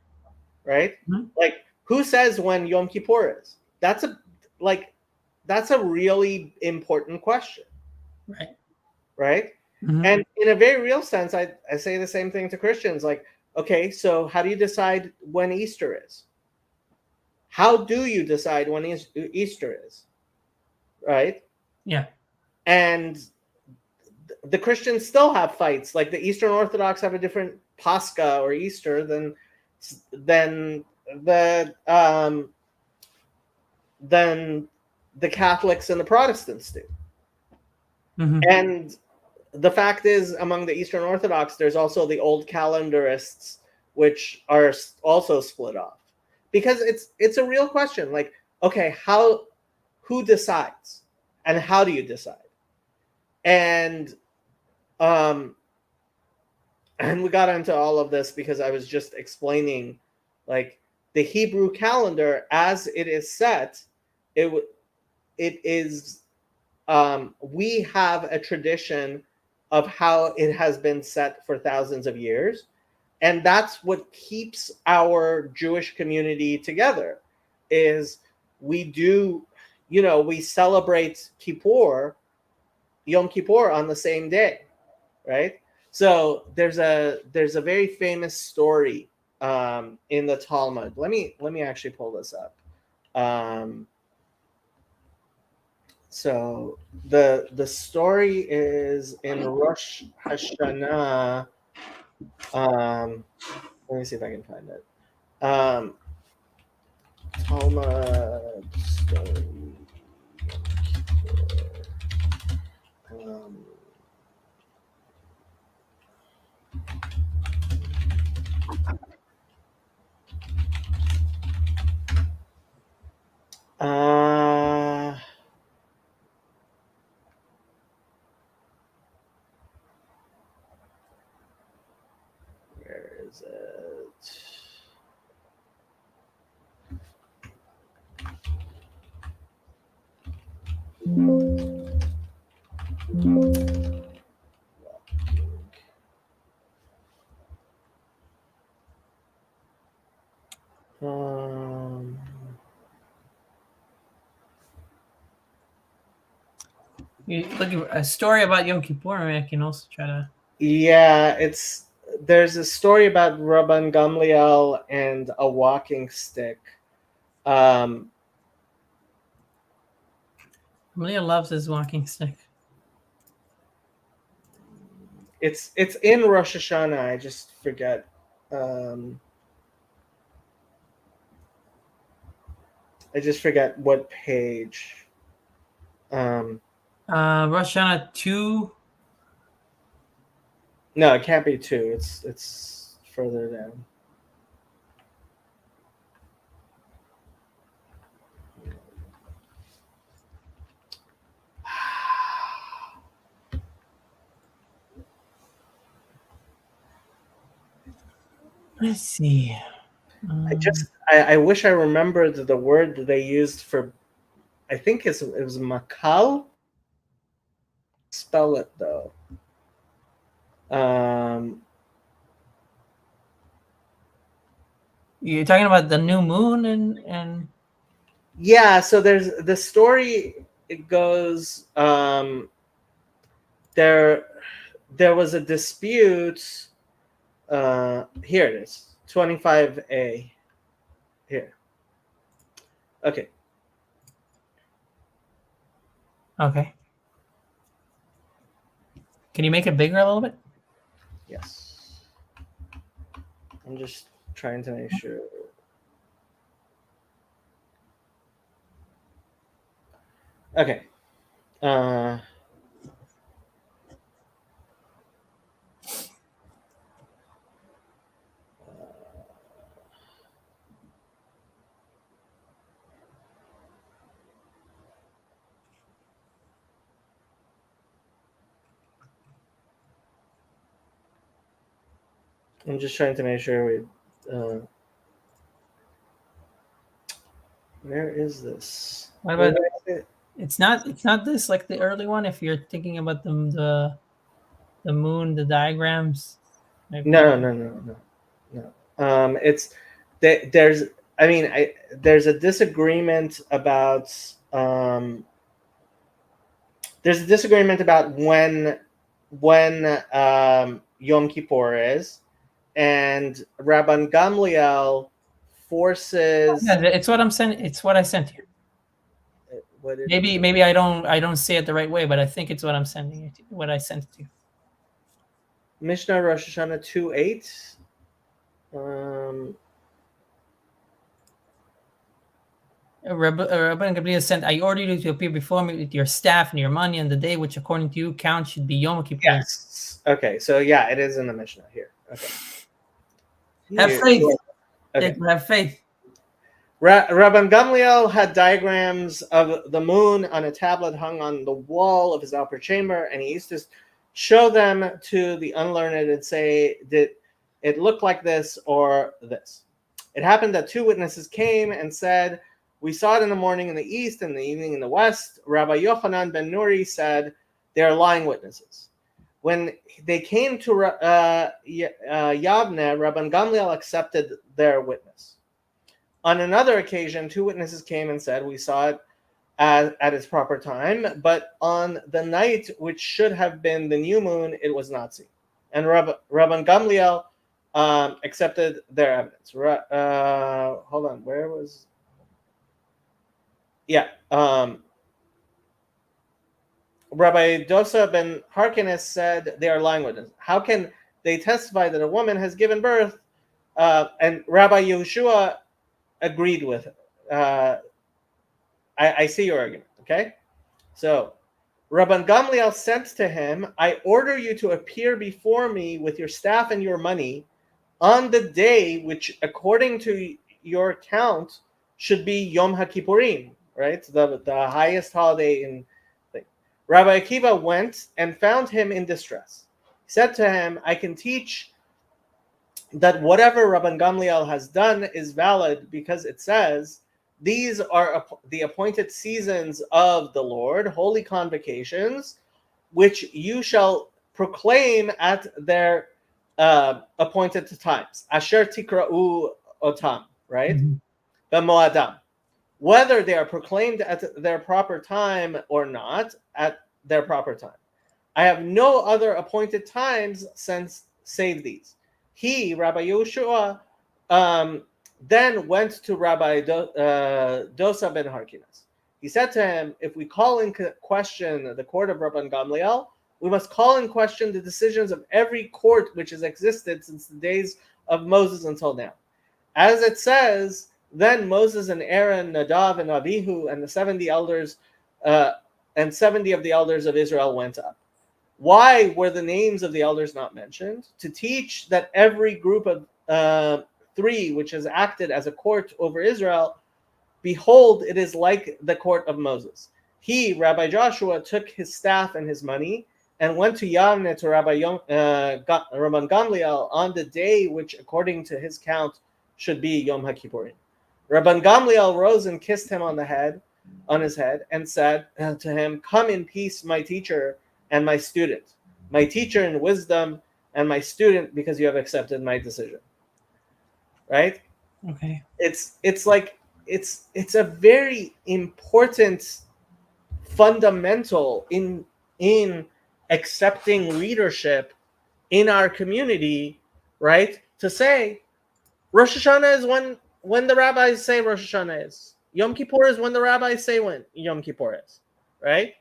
Right? Like, who says when Yom Kippur is? That's a really important question. Right. Right? And in a very real sense, I say the same thing to Christians. Like, okay, so how do you decide when Easter is? How do you decide when Easter is? Right? Yeah. And the Christians still have fights. Like, the Eastern Orthodox have a different Pascha or Easter than the Catholics and the Protestants do. And the fact is, among the Eastern Orthodox, there's also the old calendarists, which are also split off. Because it's a real question. Like, okay, who decides? And how do you decide? And we got into all of this because I was just explaining, like, the Hebrew calendar as it is set, it is we have a tradition of how it has been set for thousands of years, and that's what keeps our Jewish community together. Is we celebrate Yom Kippur on the same day, right? So there's a very famous story in the Talmud. Let me actually pull this up. So the story is in Rosh Hashanah. Let me see if I can find it. Talmud story. Um, uh, where is it? You look at a story about Yom Kippur. I can also try to. Yeah, there's a story about Rabban Gamliel and a walking stick. Um, Malia loves his walking stick. it's in Rosh Hashanah. I just forget. Um, I just forget what page. Um, Rosh Hashanah 2. no, it can't be two. It's further down. Let's see. I wish I remembered the word that they used for. I think it was makal. Spell it though. Um, You're talking about the new moon and. yeah. So there's the story. It goes. There was a dispute. Here it is. 25a. Here. Okay. Okay. Can you make it bigger a little bit? Yes. I'm just trying to make sure. Okay. I'm just trying to make sure we. Where is this? What about? It's not this like the early one. If you're thinking about the moon, the diagrams. No. It's there's. I mean, there's a disagreement about. There's a disagreement about when Yom Kippur is, and Rabban Gamliel forces. Yeah, it's what I'm sending. It's what I sent you. Maybe I don't say it the right way, but I think it's what I'm sending it. What I sent it to. Mishnah Rosh Hashanah 2:8. Rabban Gabriel sent, I order you to appear before me with your staff and your money on the day which, according to you, count should be Yom Kippur. Yes. Okay. So yeah, it is in the Mishnah here. Okay. Have faith. Okay. Have faith. Rabban Gamliel had diagrams of the moon on a tablet hung on the wall of his upper chamber, and he used to show them to the unlearned and say, did it look like this or this? It happened that two witnesses came and said, we saw it in the morning in the east and in the evening in the west. Rabbi Yochanan ben Nuri said, they are lying witnesses. When they came to Yavne, Rabban Gamliel accepted their witness. On another occasion, two witnesses came and said, we saw it at its proper time, but on the night which should have been the new moon, it was not seen. And Rabban Gamliel accepted their evidence. Hold on, where was... Yeah. Rabbi Dosa ben Harkinis said they are lying witnesses. How can they testify that a woman has given birth? And Rabbi Yehoshua agreed with it. I see your argument. Okay, so Rabban Gamliel sent to him, I order you to appear before me with your staff and your money on the day which, according to your count, should be Yom HaKippurim, right? The highest holiday in thing. Rabbi Akiva went and found him in distress. He said to him, I can teach that whatever Rabban Gamliel has done is valid because it says, these are the appointed seasons of the Lord, holy convocations, which you shall proclaim at their appointed times. Asher tikra'u otam, right? B'moadam. Whether they are proclaimed at their proper time or not, at their proper time. I have no other appointed times since save these. He, Rabbi Yehoshua, then went to Rabbi Dosa ben Harkinas. He said to him, if we call in question the court of Rabban Gamliel, we must call in question the decisions of every court which has existed since the days of Moses until now. As it says, then Moses and Aaron, Nadav and Abihu, and the 70 elders, and 70 of the elders of Israel went up. Why were the names of the elders not mentioned? To teach that every group of 3 which has acted as a court over Israel, behold, it is like the court of Moses. He, Rabbi Joshua, took his staff and his money and went to Yavne to Rabban Gamliel on the day which, according to his count, should be Yom HaKippurim. Rabban Gamliel rose and kissed him on his head, and said to him, come in peace, my teacher and my student, my teacher in wisdom and my student, because you have accepted my decision. Right? Okay. It's like it's a very important fundamental in accepting leadership in our community, right? To say Rosh Hashanah is when the rabbis say Rosh Hashanah is. Yom Kippur is when the rabbis say when Yom Kippur is, right?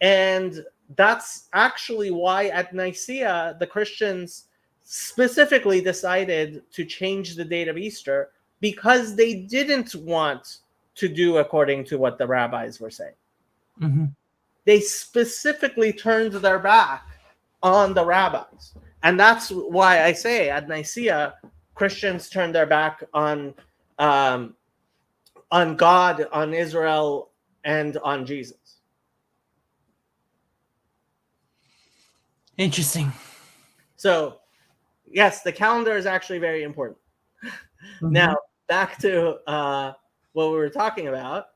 And that's actually why at Nicaea the Christians specifically decided to change the date of Easter, because they didn't want to do according to what the rabbis were saying. Mm-hmm. They specifically turned their back on the rabbis. And that's why I say at Nicaea, Christians turned their back on God, on Israel, and on Jesus. Interesting. So, yes, the calendar is actually very important. Mm-hmm. Now, back to what we were talking about.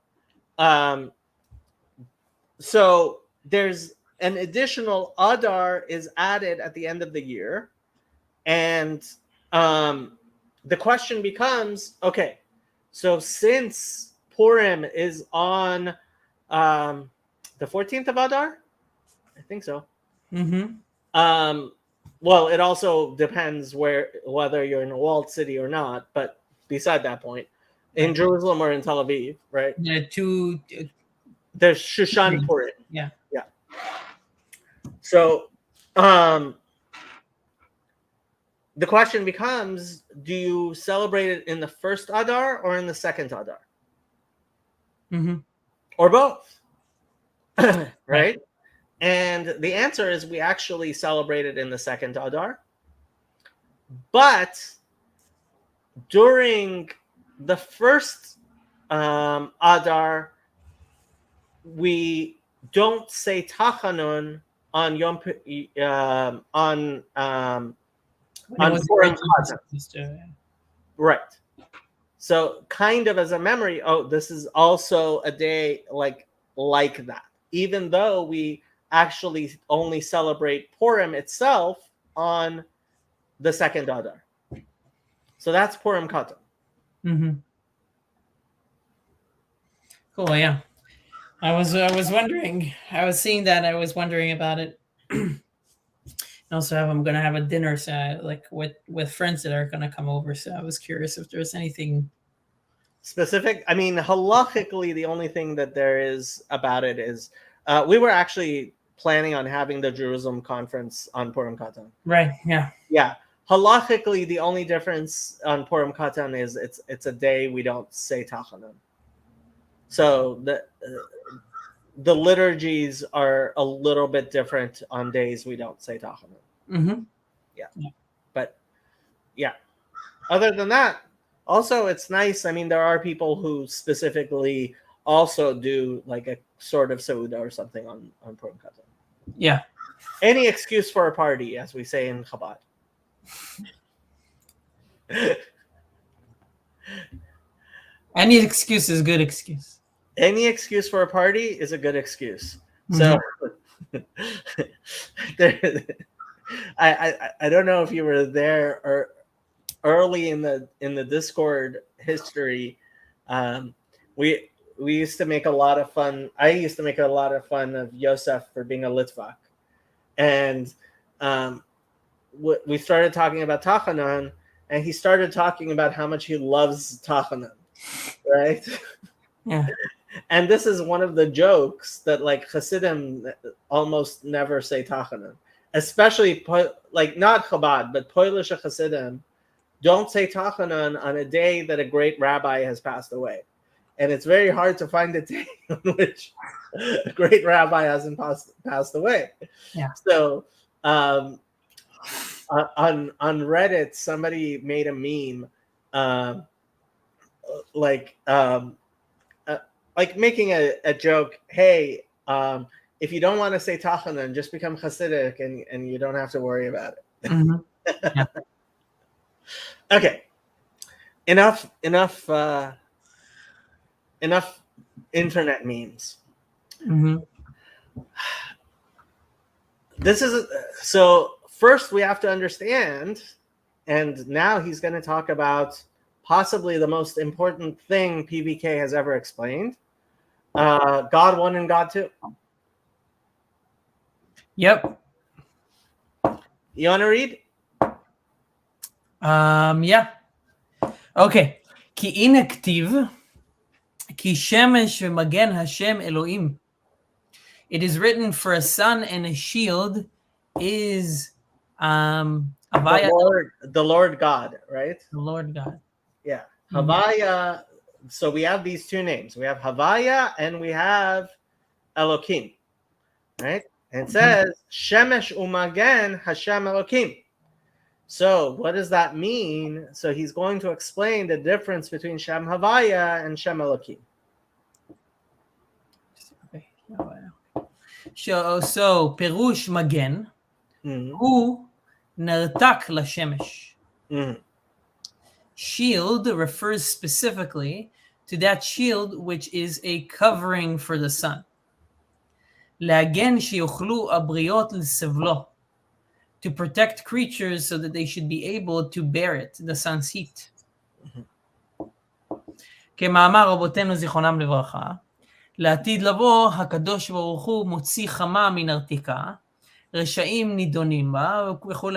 So there's an additional Adar is added at the end of the year. And the question becomes, okay, so since Purim is on the 14th of Adar, I think so. Mm-hmm. Well, it also depends whether you're in a walled city or not. But beside that point, in Jerusalem or in Tel Aviv, right? Yeah, there's Shushan Purim. Yeah. So, the question becomes: do you celebrate it in the first Adar or in the second Adar, or both? Right? And the answer is we actually celebrate it in the second Adar, but during the first Adar, we don't say Tachanun on Yom on Purim Chatan. Right. So kind of as a memory, this is also a day like that. Even though we actually only celebrate Purim itself on the second Adar. So that's Purim Chatan. Mm-hmm. Cool, yeah. I was wondering. I was seeing that. I was wondering about it. Also, I'm going to have a dinner, like with friends that are going to come over. So I was curious if there's anything specific. I mean, halachically, the only thing that there is about it is we were actually planning on having the Jerusalem conference on Purim Chatan. Right. Yeah. Yeah. Halachically, the only difference on Purim Chatan is it's a day we don't say Tachanun. So the liturgies are a little bit different on days we don't say Tachanun. Mm-hmm. Yeah. But yeah. Other than that, also it's nice. I mean, there are people who specifically also do like a sort of Seuda or something on Purim Chatan. Yeah. Any excuse for a party, as we say in Chabad. Any excuse is good excuse. Any excuse for a party is a good excuse. Mm-hmm. So I don't know if you were there or early in the Discord history. we used to make a lot of fun. I used to make a lot of fun of Yosef for being a Litvak, and we started talking about Tachanan, and he started talking about how much he loves Tachanan, right? Yeah. And this is one of the jokes that like Hasidim almost never say Tachanan, especially like not Chabad, but Polish Hasidim don't say Tachanan on a day that a great rabbi has passed away. And it's very hard to find a day on which a great rabbi hasn't passed away. Yeah. So on Reddit, somebody made a meme like making a joke. Hey, if you don't want to say Tachanan, just become Hasidic and you don't have to worry about it. Mm-hmm. Yeah. Okay. Enough internet memes. Mm-hmm. This is so first we have to understand, and now he's going to talk about possibly the most important thing PVK has ever explained. God 1 and God 2. Yep. You want to read? Yeah. Okay. כי הנה כתיב, כי שמש ומגן השם אלוהים. It is written, for a sun and a shield is the Lord God, right? The Lord God. Yeah. Havaya. So we have these two names. We have Havaya and we have Elokim, right? And it says, Shemesh umagen Hashem Elokim. So what does that mean? So he's going to explain the difference between Shem Havaya and Shem Elokim. So פירוש מגן הוא נרתק לשמש. Shield refers specifically to that shield which is a covering for the sun. להגן שיוכלו הבריות לסבלו. To protect creatures so that they should be able to bear it, the sun's heat. כמאמר רבותינו זיכרונם לברכה, לעתיד לבוא הקדוש ברוך הוא מוציא חמה מנרתיקה, רשעים נידונים בה וכו'.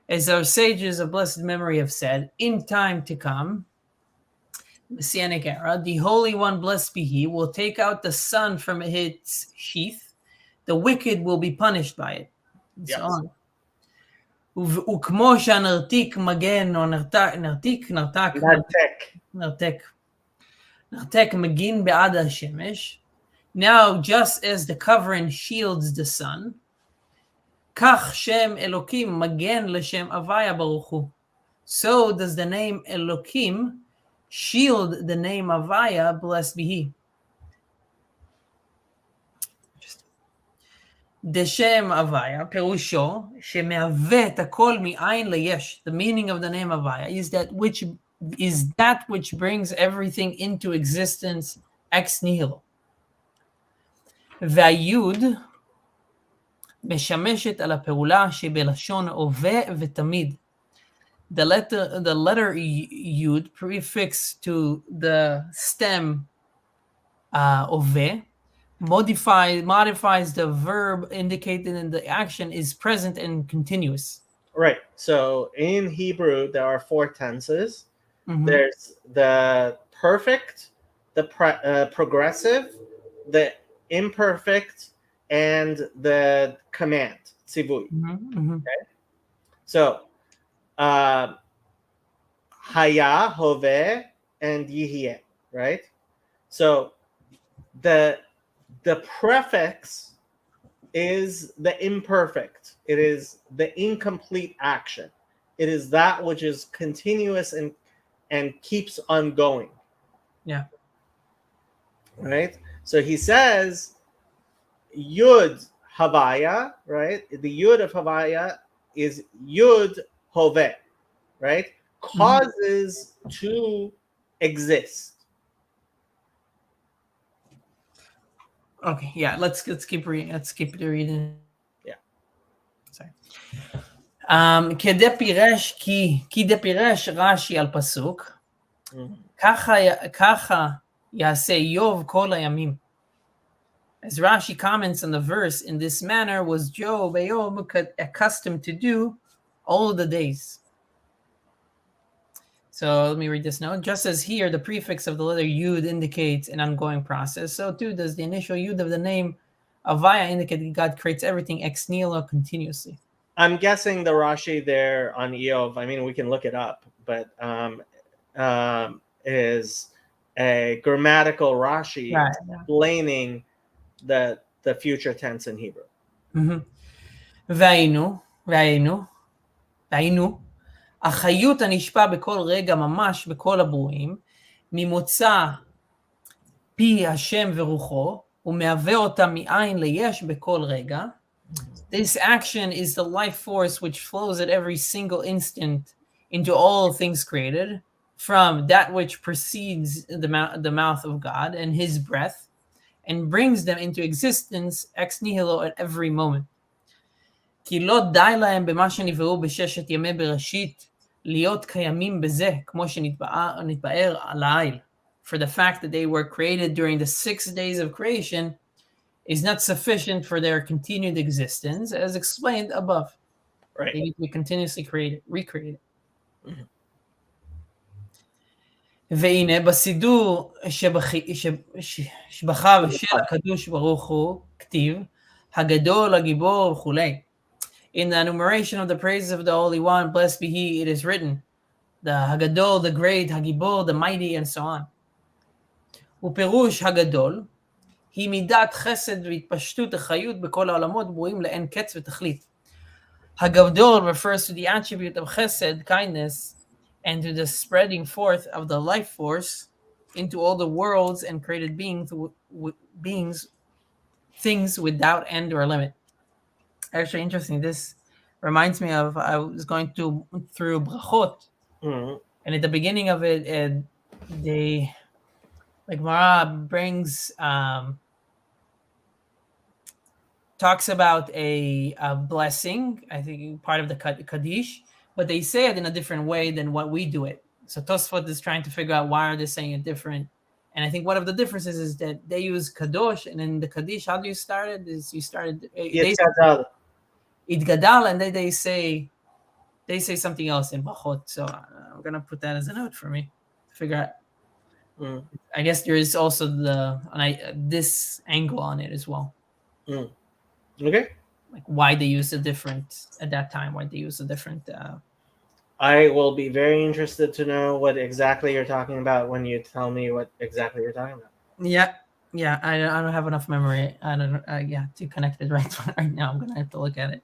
As our sages of blessed memory have said, in time to come, Messianic era, the Holy One, blessed be He, will take out the sun from its sheath. The wicked will be punished by it. And so on. וכמו שהנרתיק מגן או נרתק מגין בעד השמש. Now, just as the covering shields the sun, כך שם אלוקים מגן לשם הוויה ברוך הוא. So does the name Elokim shield the name Havaya, blessed be He. דשם הוויה, פירושו שמהווה את הכל מאין ליש. The meaning of the name Havaya is that which brings everything into existence ex nihilo. והיוד משמשת על הפעולה שבלשון הווה ותמיד. The letter yud prefix to the stem hove modifies the verb indicated in the action is present and continuous. Right. So in Hebrew, there are 4 tenses. There's the perfect, the progressive, the imperfect, and the command, tzivui. Okay? So, haya, hove, and yihye, right? So, the prefix is the imperfect. It is the incomplete action. It is that which is continuous and keeps on going. Yeah. Right? So he says, Yud Havaya, right? The Yud of Havaya is Yud Hove, right? Causes to exist. Okay, yeah, let's keep reading. Let's keep reading. Yeah. Sorry. כי דפירש רש"י על פסוק, ככה יעשה איוב כל הימים. As Rashi comments on the verse, in this manner was Job accustomed to do all the days. So let me read this note. Just as here the prefix of the letter Yud indicates an ongoing process, so too does the initial Yud of the name Avaya indicate that God creates everything ex nihilo continuously. I'm guessing the Rashi there on Eov, I mean, we can look it up, but is a grammatical Rashi explaining the future tense in Hebrew. והיינו, החיות הנשפע בכל רגע ממש בכל הברואים, ממוצא פי השם ורוחו, ומהווה אותם מאין ליש בכל רגע. This action is the life force which flows at every single instant into all things created, from that which precedes the mouth of God and his breath, and brings them into existence ex nihilo at every moment. כי לא די להם במה שנבראו בששת ימי בראשית, להיות קיימים בזה, כמו שנתבאר לעיל. For the fact that they were created during the 6 days of creation is not sufficient for their continued existence, as explained above. Right. They need to be continuously recreated. והנה, בסידור שבחר של הקדוש ברוך הוא, כתיב, הגדול, הגיבור וכולי. In the enumeration of the praises of the Holy One, blessed be He, it is written, the Hagadol, the great, Hagibor, the mighty, and so on. ופירוש הגדול, היא מידת חסד והתפשטות החיות בכל העולמות ברואים לאין קץ ותכלית. הגדול refers to the attribute of chesed, kindness, and to the spreading forth of the life force into all the worlds and created things without end or limit. Actually, interesting. This reminds me of, I was going through Brachot, and at the beginning of it, they, like Mara brings, talks about a blessing, I think part of the Kaddish, but they say it in a different way than what we do it. So Tosfot is trying to figure out why are they saying it different. And I think one of the differences is that they use Kadosh, and in the Kaddish, how do you start it? Itgadal, and then they say something else in Bachot. So I'm gonna put that as a note for me to figure out. I guess there is also this angle on it as well. Okay. Like why they use a different at that time. Why they use a different. I will be very interested to know what exactly you're talking about when you tell me what exactly you're talking about. Yeah. I don't have enough memory. I don't know. To connect it right now. I'm gonna have to look at it.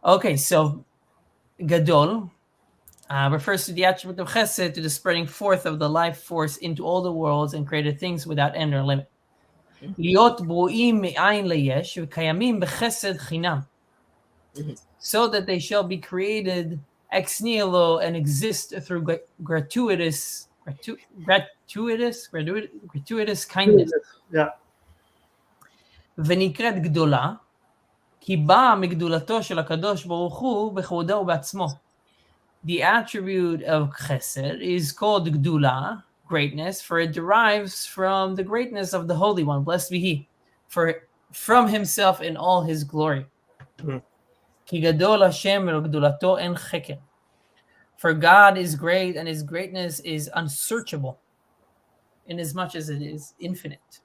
Okay, so Gadol refers to the attribute of Chesed, to the spreading forth of the life force into all the worlds and created things without end or limit. להיות ברואים מאין ליש וקיימים בחסד חינם, so that they shall be created ex nihilo and exist through gratuitous kindness. Yeah. ונקראת גדולה, כי באה מגדולתו של הקדוש ברוך הוא בכבודו ובעצמו. The attribute of chesed is called gdula, greatness, for it derives from the greatness of the Holy One, blessed be He, from Himself in all His glory. כי גדול השם ולגדולתו אין חקר. For God is great and His greatness is unsearchable, inasmuch as it is infinite.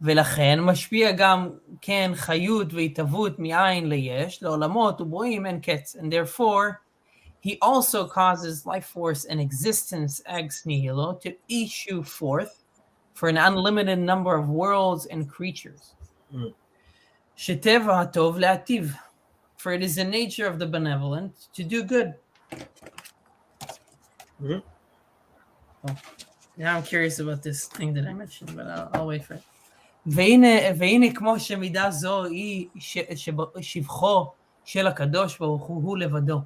ולכן משפיע גם כן חיות והתהוות מאין ליש, לעולמות וברואים אין קץ. And therefore, He also causes life force and existence ex nihilo to issue forth for an unlimited number of worlds and creatures. שטבע הטוב להטיב, for it is the nature of the benevolent to do good. Well, now I'm curious about this thing that I mentioned, but I'll wait for it. והנה כמו שמידה זו היא שבחו של הקדוש ברוך הוא לבדו.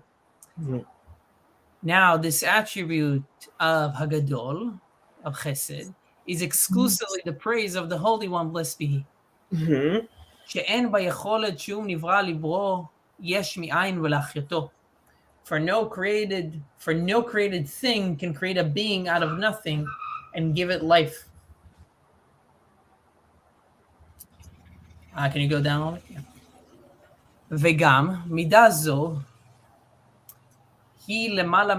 Now this attribute of Hagadol, of Chesed, is exclusively the praise of the Holy One, blessed be He. שאין ביכולת שהוא נברא לברוא יש מאין ולהחייתו. For no created thing can create a being out of nothing and give it life. Can you go down? Yeah. וגם מידה זו היא למעלה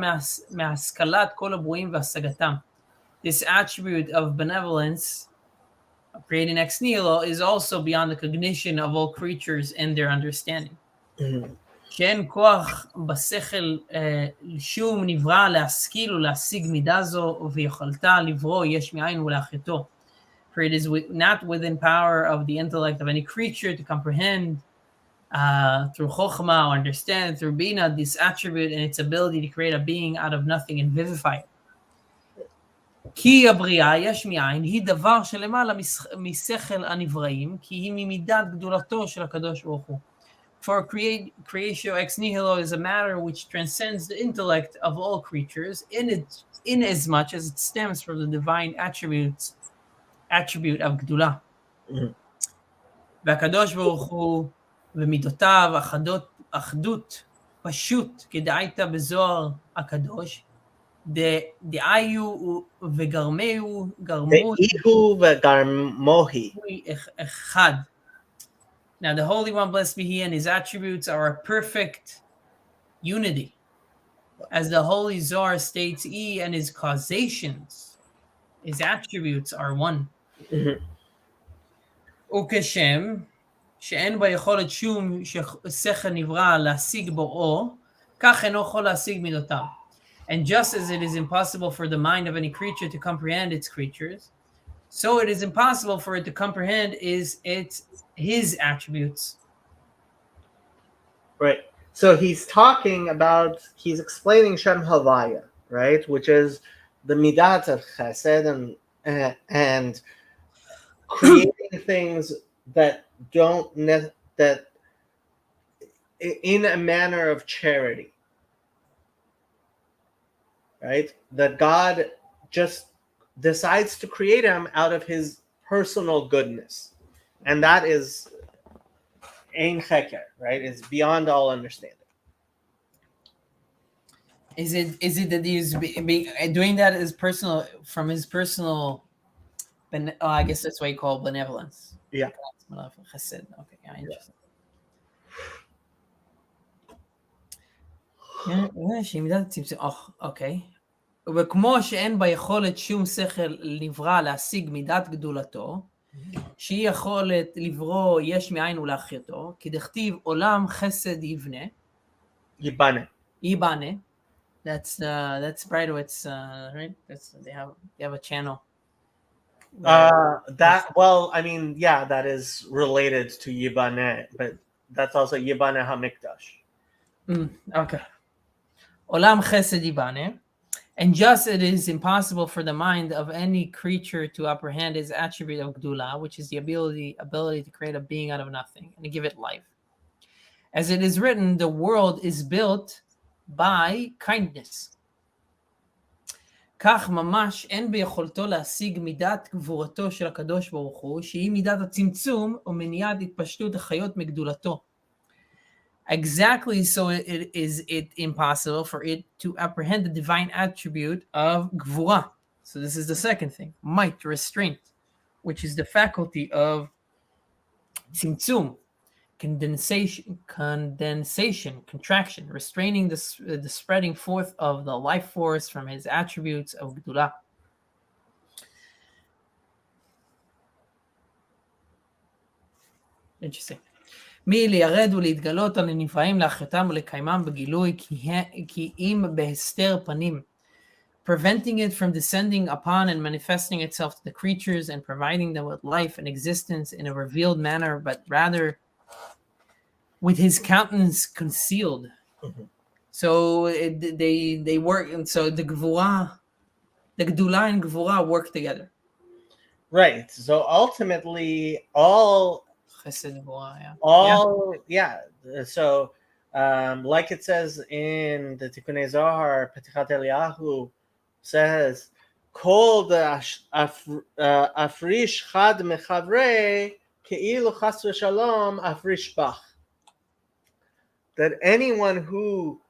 מהשכלת כל הברואים והשגתם. This attribute of benevolence, of creating ex nihilo, is also beyond the cognition of all creatures and their understanding. שאין כוח בשכל שום נברא להשכיל ולהשיג מידה זו, ויכולתה לברוא יש מאין ולהחייתו. For it is not within power of the intellect of any creature to comprehend through chokhmah or understand through bina this attribute and its ability to create a being out of nothing and vivify it. כי הבריאה יש מאין היא דבר שלמעלה משכל הנבראים, כי היא ממידת גדולתו של הקדוש ברוך הוא. For creatio ex nihilo is a matter which transcends the intellect of all creatures in as much as it stems from the divine attribute of גדולה. והקדוש ברוך הוא ומידותיו אחדות פשוט כדאית בזוהר הקדוש, דאיו וגרמהו וגרמוהי אחד. Now the Holy One, blessed be He, and His attributes are a perfect unity. As the Holy Zohar states, He and His causations, His attributes are one. וכשם שאין ביכולת שום שכל נברא להשיג בוראו, כך אינו יכול להשיג מידותיו. And just as it is impossible for the mind of any creature to comprehend its creatures, so it is impossible for it to comprehend his attributes. Right. So he's explaining Shem Havaya, right? Which is the midat of chesed and creating things that that in a manner of charity, right? That God just decides to create him out of his personal goodness. And that is ein cheker, right? It's beyond all understanding. Is it that he's doing that as personal, from his personal, I guess that's why you call it benevolence. Yeah. Chesed. Okay, yeah, interesting. אוקיי. וכמו שאין ביכולת שום שכל נברא להשיג מידת גדולתו, שהיא יכולת לברוא יש מאין ולהחייתו, כי דכתיב עולם חסד יבנה. ייבנה. That's Breitowitz, right? They have a channel. That is related to Yibane, but that's also Yibane HaMikdash. Okay. Olam Chesed Yibane. And just it is impossible for the mind of any creature to apprehend his attribute of Gdula, which is the ability to create a being out of nothing and to give it life. As it is written, the world is built by kindness. כך ממש אין ביכולתו להשיג מידת גבורתו של הקדוש ברוך הוא, שהיא מידת הצמצום ומניעת התפשטות החיות מגדולתו. Exactly, so it is impossible for it to apprehend the divine attribute of gvura. So this is the second thing, might, restraint, which is the faculty of tzimtzum, condensation, contraction, restraining the spreading forth of the life force from his attributes of gdula. Interesting. מלהירד ולהתגלות על הנפרעים להחייתם ולקיימם בגילוי כי אם בהסתר פנים, preventing it from descending upon and manifesting itself to the creatures and providing them with life and existence in a revealed manner, but rather with his countenance concealed. Mm-hmm. So they work, and so the Gdula and Gvura work together. Right. So ultimately, So, like it says in the Tikkunei Zohar, Petichat Eliyahu says, "Kol afrish chad mechavrei keilu chas v'shalom afrish bach." That anyone who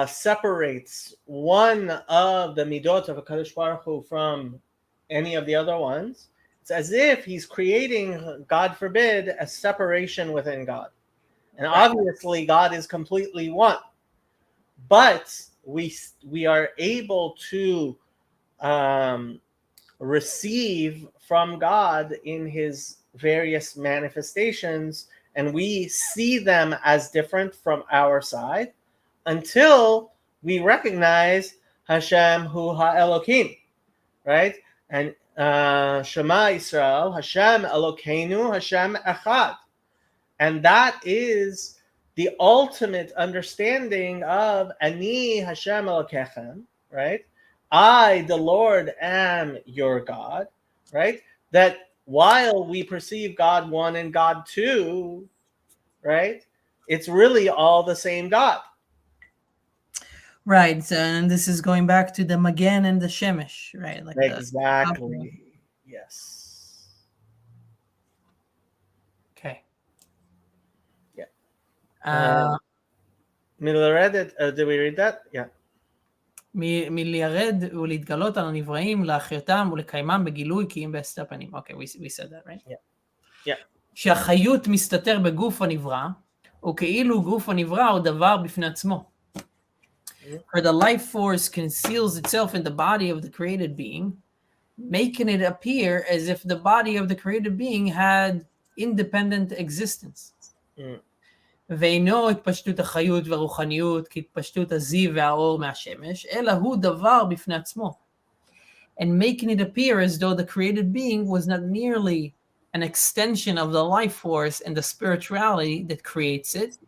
separates one of the midot of HaKadosh Baruch Hu from any of the other ones, it's as if he's creating, God forbid, a separation within God. And obviously God is completely one. But we are able to receive from God in his various manifestations, and we see them as different from our side until we recognize Hashem hu ha-Elokim, right? And Shema Israel, Hashem Elokeinu, Hashem Echad. And that is the ultimate understanding of Ani Hashem Elokechem, right? I, the Lord, am your God, right? That while we perceive God one and God two, right? It's really all the same God. Right, and this is going back to the Magen and the Shemesh, right? Like exactly. Yes. Okay. Yeah. Did we read that? Yeah. מליירד ולהתגלות על הנבראים, להחיותם ולקיימם בגילוי כי אם בעשת הפנים. Okay, we said that, right? Yeah. Yeah. שהחיות מסתתר בגוף הנברא, וכאילו גוף הנברא הוא דבר בפני עצמו. For the life force conceals itself in the body of the created being, making it appear as if the body of the created being had independent existence. ואינו התפשטות החיות והרוחניות כהתפשטות הזיו והאור מהשמש, אלא הוא דבר בפני עצמו. And making it appear as though the created being was not merely an extension of the life force and the spirituality that creates it,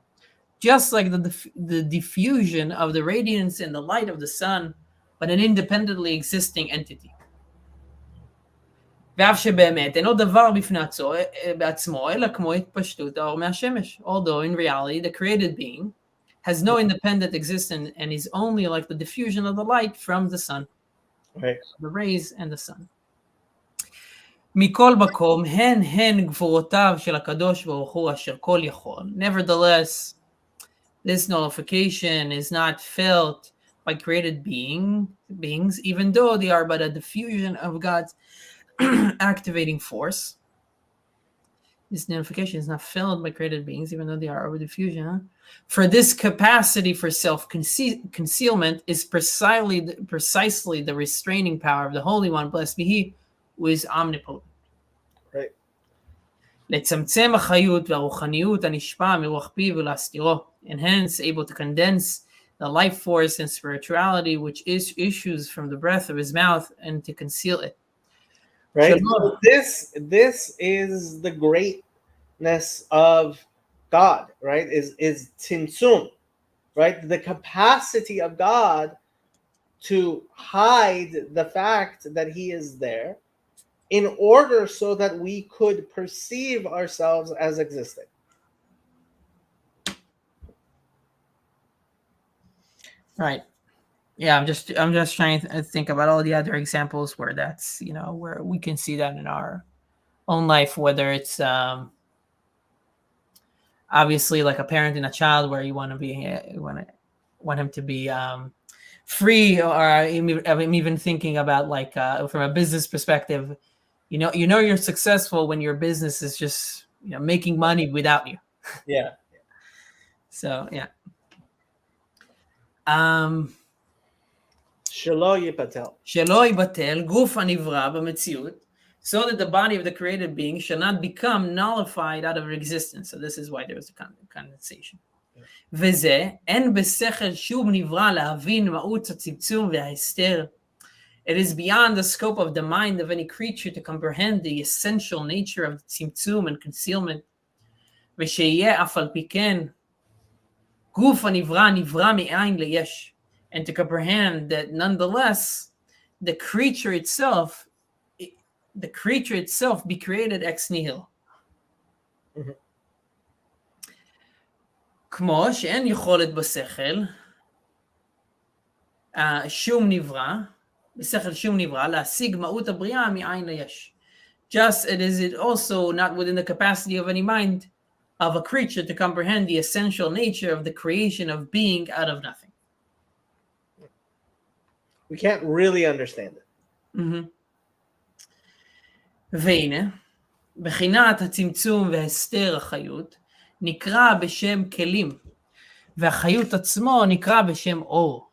just like the diffusion of the radiance and the light of the sun, but an independently existing entity. ואף שבאמת אינו דבר בפני בעצמו, אלא כמו התפשטות האור מהשמש. Although in reality the created being has no independent existence and is only like the diffusion of the light from the sun. Right. The rays and the sun. מכל מקום, הן גבורותיו של הקדוש ברוך הוא אשר כל יכול. Nevertheless, this nullification is not felt by created beings, even though they are but a diffusion of God's activating force. This nullification is not felt by created beings, even though they are over diffusion. For this capacity for self-concealment is precisely the restraining power of the Holy One, blessed be He, who is omnipotent. Right. לצמצם החיות והרוחניות הנשפע מרוח פיו ולהסתירו, and hence able to condense the life force and spirituality which issues from the breath of his mouth and to conceal it. Right. So this is the greatness of God, right? Is tzimtzum, right? The capacity of God to hide the fact that he is there in order so that we could perceive ourselves as existing. Right. Yeah, I'm just trying to think about all the other examples where that's, where we can see that in our own life, whether it's obviously like a parent and a child where you want him to be free, or I'm even thinking about like from a business perspective, you're successful when your business is just making money without you. Yeah. So yeah. שלא ייבטל. שלא ייבטל גוף הנברא במציאות, so that the body of the created being shall not become nullified out of existence. So this is why there was a condensation. וזה, אין בשכל שום נברא להבין מהות הצמצום וההסתר. It is beyond the scope of the mind of any creature to comprehend the essential nature of the tzimtzum and concealment. ושיהיה אף על פי כן, גוף הנברא נברא מאין ליש. And to comprehend that nonetheless, the creature itself be created ex nihilo. כמו שאין יכולת בשכל, שום נברא, בשכל שום נברא, להשיג מהות הבריאה מאין ליש. Just as it also not within the capacity of any mind of a creature to comprehend the essential nature of the creation of being out of nothing. We can't really understand it. והנה, בחינת הצמצום והסתר החיות נקרא בשם כלים, והחיות עצמו נקרא בשם אור.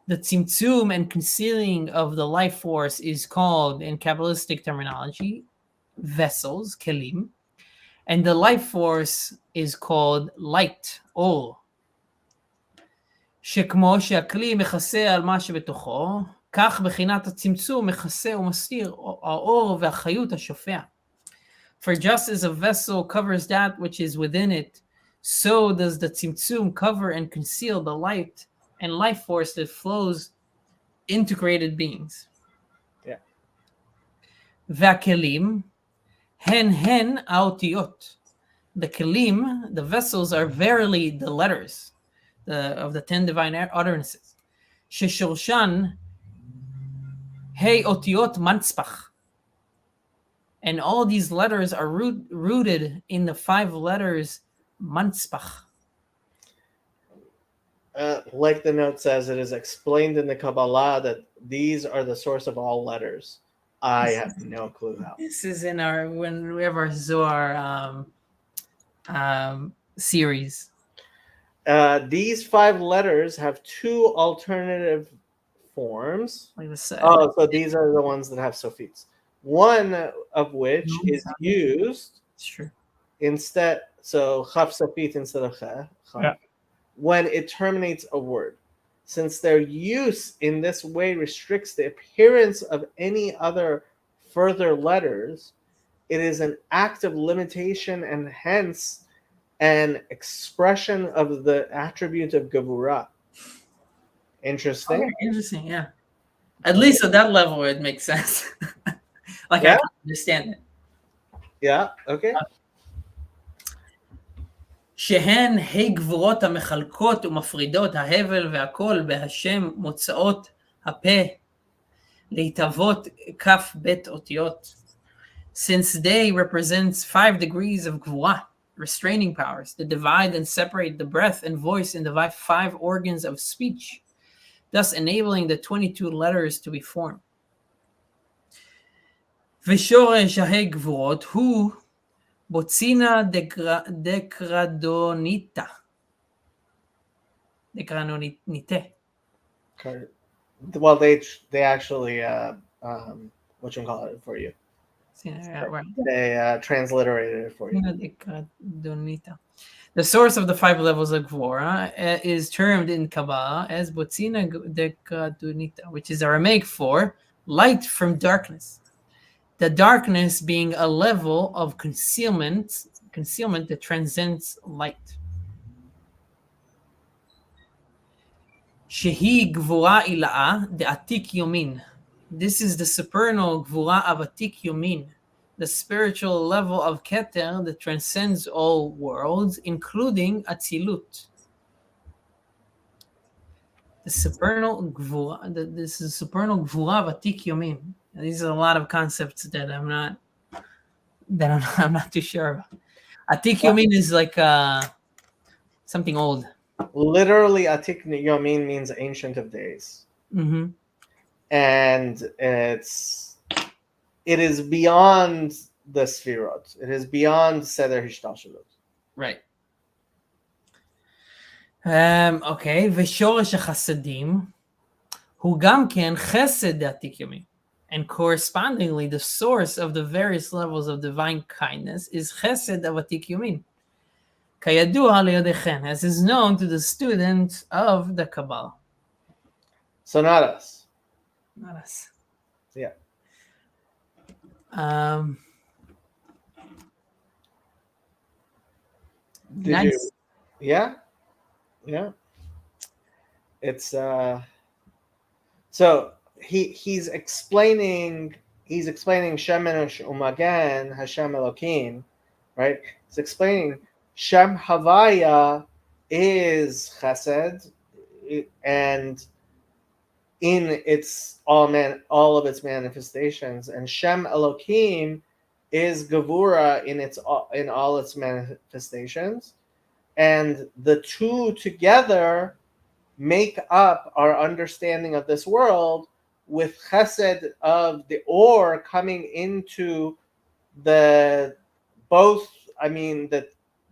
The tzimtzum and concealing of the life force is called, in Kabbalistic terminology, vessels, kelim, and the life force is called light, or. שכמו שהכלי מכסה על מה שבתוכו, כך בחינת הצמצום מכסה ומסתיר האור והחיות השופע. For just as a vessel covers that which is within it, so does the tzimtzum cover and conceal the light and life force that flows into created beings. Yeah. והכלים הן האותיות. The kelim, the vessels, are verily the letters of the 10 divine utterances. ששורשן אותיות מנצפח. And all these letters are rooted in the 5 letters mantzpach. Like the note says, it is explained in the Kabbalah that these are the source of all letters. I have no clue how. This is in when we have our Zohar series. These 5 letters have 2 alternative forms. Like this, so these are the ones that have sophites. One of which is used instead, so chaf sophit instead of chaf, when it terminates a word. Since their use in this way restricts the appearance of any other further letters, it is an act of limitation and hence an expression of the attribute of Gevurah. Interesting. Okay, interesting, yeah. At least at that level, it makes sense. I can understand it. Yeah, okay. שהן גבורות המחלקות ומפרידות ההבל והכל בהשם מוצאות הפה להתהוות כף בית אותיות. Since they represents 5 degrees of gvura, restraining powers, that divide and separate the breath and voice in the 5 organs of speech, thus enabling the 22 letters to be formed. ושורש גבורות הוא בוצינה דקרדוניטה. Well, they actually what you call it for you. They transliterated it for you. The source of the 5 levels of Gvora is termed in Kabbalah as Botzina Dekradunita, which is Aramaic for light from darkness. The darkness being a level of concealment that transcends light. Shehi Gvura Ila'a de Atik Yomin. This is the supernal Gvura of Atik Yomin, the spiritual level of Keter that transcends all worlds, including Atzilut. The supernal Gvura, this is supernal Gvura of Atik Yomin. These are a lot of concepts that I'm not too sure about. Atik Yomin is like something old. Literally, Atik Yomin means ancient of days. Mm-hmm. And it is beyond the Sfirot. It is beyond Seder Hishtalshalut. Right. Okay. ושורש החסדים הוא גם כן חסד דעתיק יומין. And correspondingly, the source of the various levels of divine kindness is chesed of Atik Yomin. Kayadua le'yodechem, as is known to the students of the Kabbalah. So not us. Not us. Yeah. Nice. Yeah. It's so he's explaining Shemesh Umagan Hashem Elokim, right? He's explaining Shem Havaya is Chesed, and in its all of its manifestations, and Shem Elokim is Gevura in all its manifestations, and the two together make up our understanding of this world with chesed of the or coming into the both, I mean,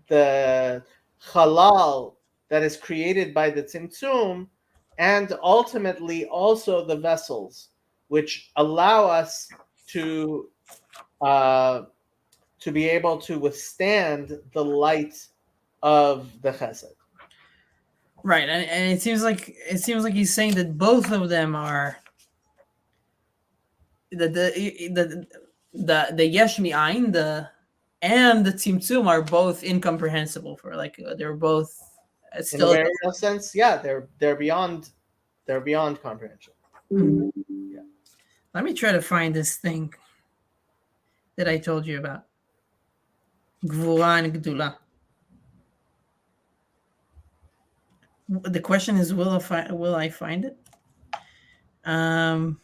the halal that is created by the tzimtzum, and ultimately also the vessels, which allow us to be able to withstand the light of the chesed. Right, and it seems like he's saying that both of them are the yesh mi'ayin, and the tzimtzum are both incomprehensible for, like, they're both In a still. very real sense, yeah, they're beyond comprehension. Mm-hmm. Yeah. Let me try to find this thing that I told you about. Gvura and Gdula. The question is, will I find it? I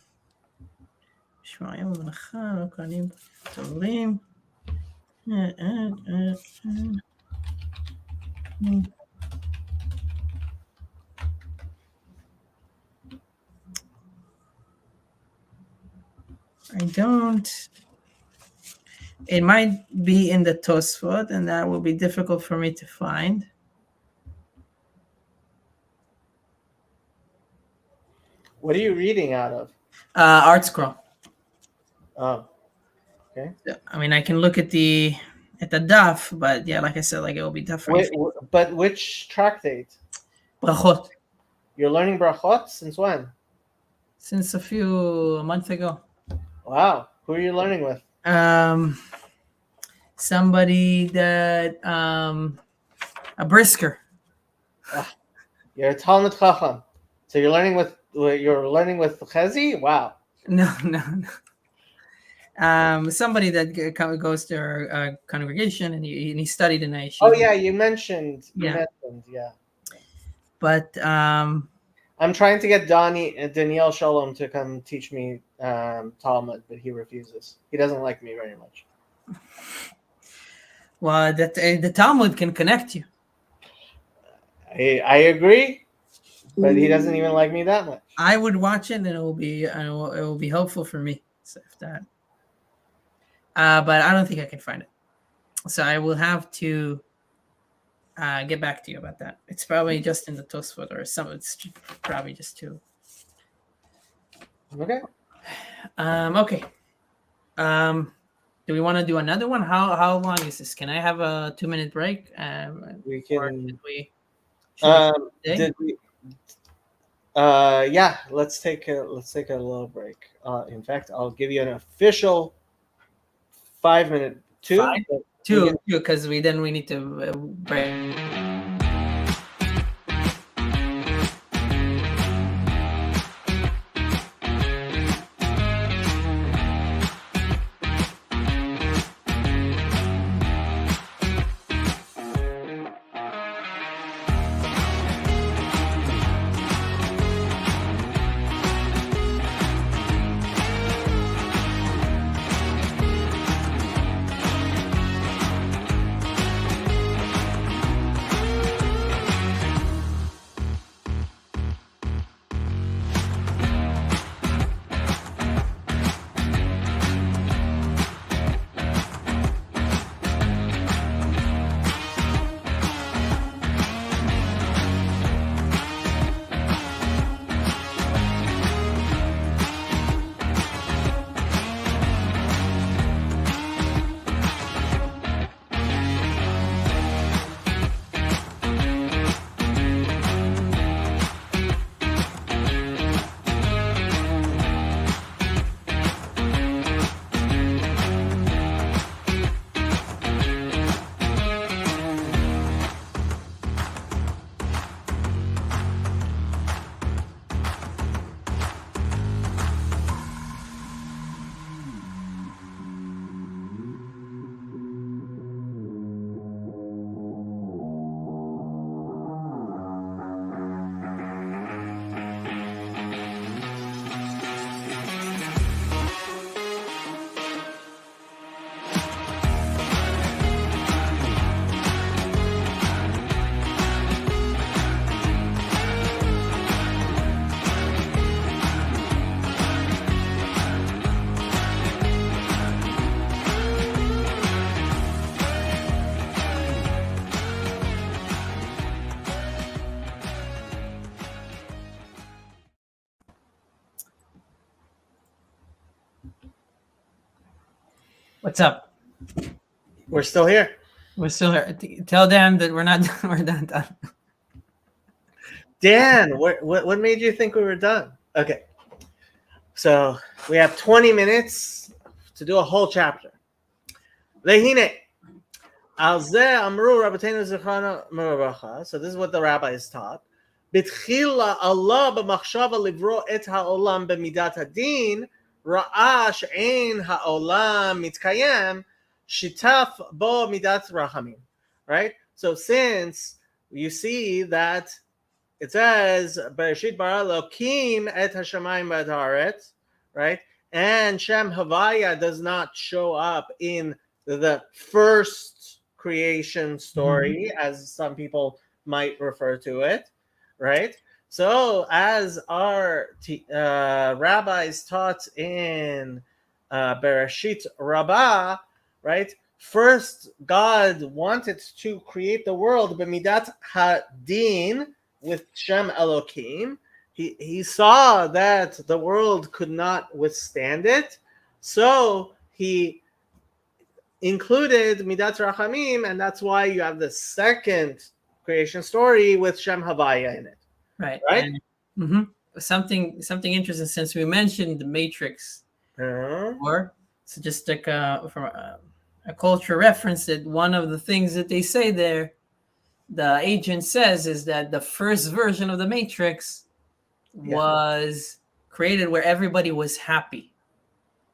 don't. It might be in the Tosfot, and that will be difficult for me to find. What are you reading out of? Art Scroll. Oh, okay. I mean, I can look at the daf, but yeah, like I said, like, it will be tough for you. But which tractate? Brachot. You're learning brachot since when? Since a month ago. Wow. Who are you learning with? Somebody that a brisker. You're a Talmud Chacham. So you're learning with Chezi? Wow. No. Somebody that goes to our congregation, and he studied in Yeshiva. Oh yeah, you mentioned. Yeah. But I'm trying to get Daniel Shalom to come teach me Talmud, but he refuses. He doesn't like me very much. Well, the Talmud can connect you. I agree, but he doesn't even like me that much. I would watch it, and it will be helpful for me. So if that. But I don't think I can find it. So I will have to get back to you about that. It's probably just in the Tosfot or some. It's probably just too. Okay. Okay. Do we want to do another one? How long is this? Can I have a 2-minute break? We can. Did we? Yeah. Let's take a little break. In fact, I'll give you an official 5-minute. Two, because we need to break. What's up? We're still here. We're still here. Tell them that we're not we're not done. Dan, what made you think we were done? Okay. So we have 20 minutes to do a whole chapter. Vehine. Al zeh amru rabbeinu zechana merabacha. So this is what the rabbis taught. Bitchila Allah b'machshava livro et ha'olam b'midat hadin ra'a she'ein ha'olam mitkayem shitaf bo midat rachamim. Right? So since you see that it says Bereshit bara Elokim et hashamayim v'et haaretz, right? And Shem Havaya does not show up in the first creation story, as some people might refer to it, right? So, as our rabbis taught in Bereshit Rabbah, right? First, God wanted to create the world b'midat hadin, with Shem Elokim. He saw that the world could not withstand it, so he included Midat Rachamim, and that's why you have the second creation story with Shem Havaya in it. Right. Right? And, something interesting, since we mentioned the Matrix, or so just like from a culture reference, that one of the things that they say there, the agent says, is that the first version of the Matrix was created where everybody was happy,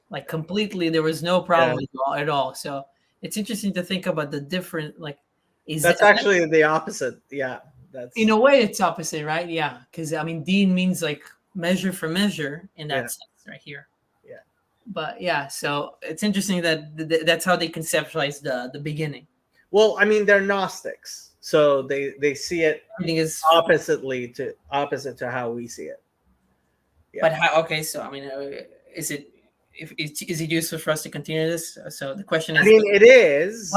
like completely, there was no problem at all. So it's interesting to think about the different, like, that's actually the opposite. Yeah, that's in a way it's opposite, right? Yeah, because I mean, Dean means like measure for measure in that sense, right here. Yeah, but yeah, so it's interesting that that's how they conceptualize the beginning. Well, I mean, they're Gnostics. So they see it opposite to how we see it. Yeah. But how? Okay, so I mean, is it useful for us to continue this? So the question is. I mean, it is.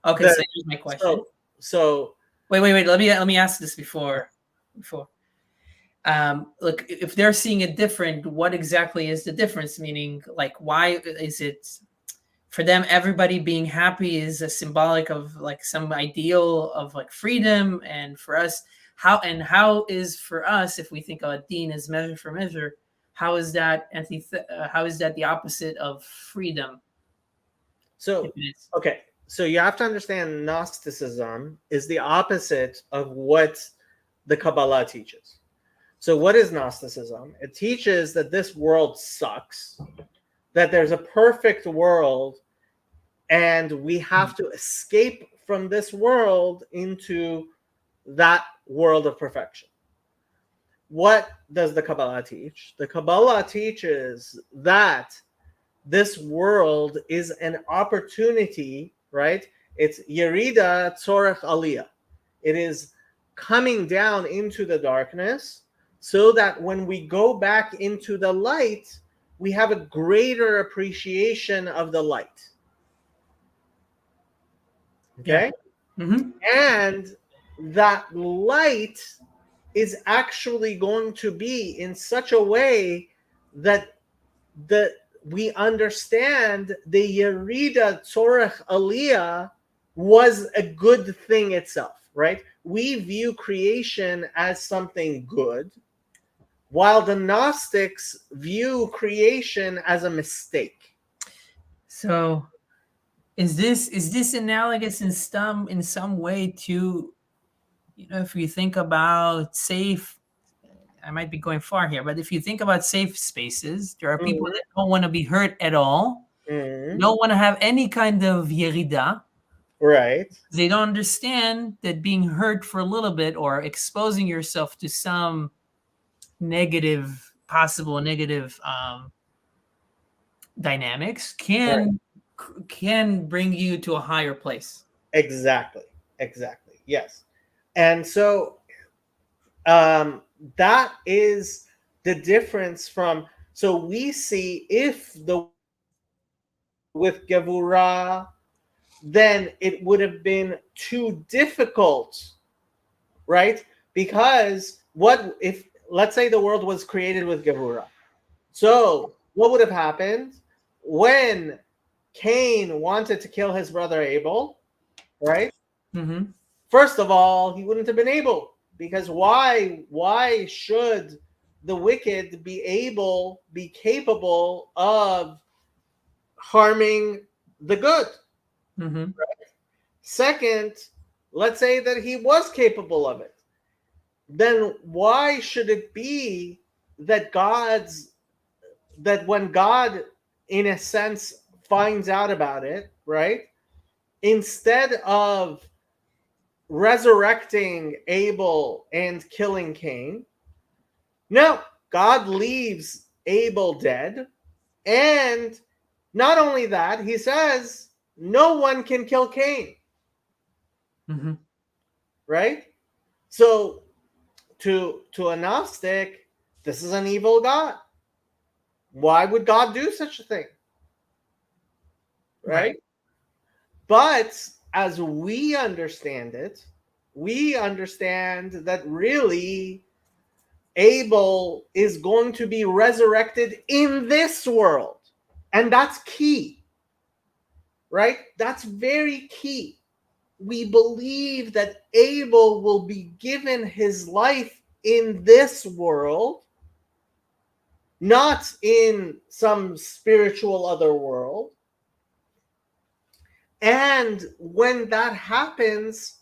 Okay, so here's my question. So wait. Let me ask this before. Look, if they're seeing it different, what exactly is the difference? Meaning, like, why is it? For them, everybody being happy is a symbolic of like some ideal of like freedom, and for us, how is for us, if we think of a Deen as measure for measure, how is that the opposite of freedom? So okay, so you have to understand Gnosticism is the opposite of what the Kabbalah teaches. So what is Gnosticism? It teaches that this world sucks, that there's a perfect world, and we have to escape from this world into that world of perfection. What does the Kabbalah teach? The Kabbalah teaches that this world is an opportunity, right? It's Yerida Tzorech Aliyah. It is coming down into the darkness so that when we go back into the light, we have a greater appreciation of the light. Okay? Yeah. Mm-hmm. And that light is actually going to be in such a way that we understand the Yerida Tzorech Aliyah was a good thing itself, right? We view creation as something good, while the Gnostics view creation as a mistake. So is this analogous in some way to, if you think about safe, I might be going far here, but if you think about safe spaces, there are people that don't want to be hurt at all, don't want to have any kind of yerida. Right. They don't understand that being hurt for a little bit or exposing yourself to some possible negative dynamics can bring you to a higher place. Exactly. Yes. And so that is the difference from, so we see if with Gevurah, then it would have been too difficult, right? Because what if, let's say the world was created with Gevurah. So what would have happened when Cain wanted to kill his brother Abel, right? Mm-hmm. First of all, he wouldn't have been able, because why should the wicked be capable of harming the good? Mm-hmm. Second, let's say that he was capable of it. Then why should it be that when God, in a sense, finds out about it, right? Instead of resurrecting Abel and killing Cain, no, God leaves Abel dead. And not only that, he says, no one can kill Cain, Mm-hmm. right? So to a Gnostic, this is an evil God. Why would God do such a thing? Right. Right? But as we understand it, we understand that really Abel is going to be resurrected in this world. And that's key, right? That's very key. We believe that Abel will be given his life in this world, not in some spiritual other world. And when that happens,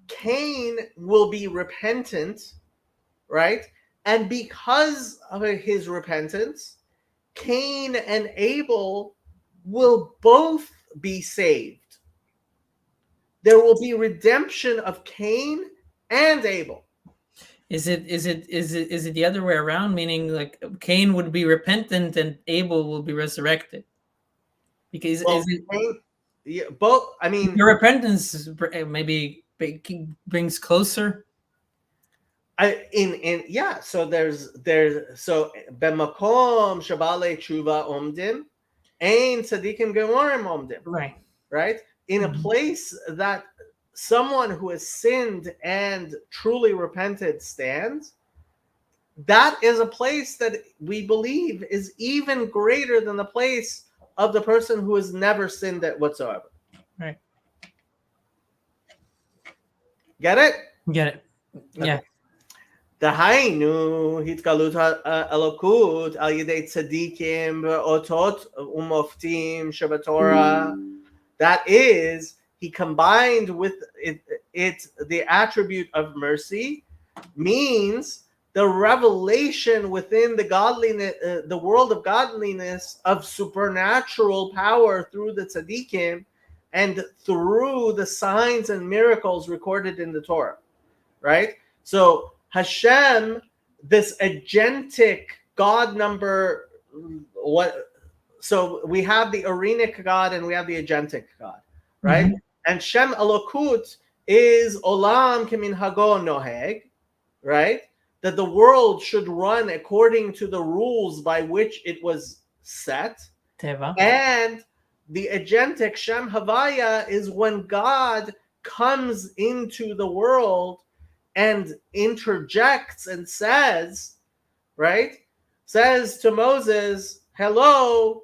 Cain will be repentant, right? And because of his repentance, Cain and Abel will both be saved. There will be redemption of Cain and Abel. Is it the other way around? Meaning, like Cain would be repentant and Abel will be resurrected? Because Well, is it Cain, yeah, both. I mean, your repentance maybe brings closer? in yeah. So there's so b'makom shabale tshuva omdim, ein tzadikim gemorim omdim. Right. Right? In a place that someone who has sinned and truly repented stands, that is a place that we believe is even greater than the place of the person who has never sinned whatsoever. Right. Get it? Get it. Yeah. דהיינו, התגלות האלוקות על ידי צדיקים ואותות ומופתים שבתורה. That is, he combined with it the attribute of mercy, means the revelation within the godliness, the world of godliness, of supernatural power through the tzaddikim and through the signs and miracles recorded in the Torah, right? So Hashem, this agentic God number, what? So we have the Arenic God and we have the agentic God, right? Mm-hmm. And Shem Elokut is Olam Keminhago Noheg, right? That the world should run according to the rules by which it was set. Teva. And the agentic Shem Havaya is when God comes into the world and interjects and says, right? Says to Moses, hello,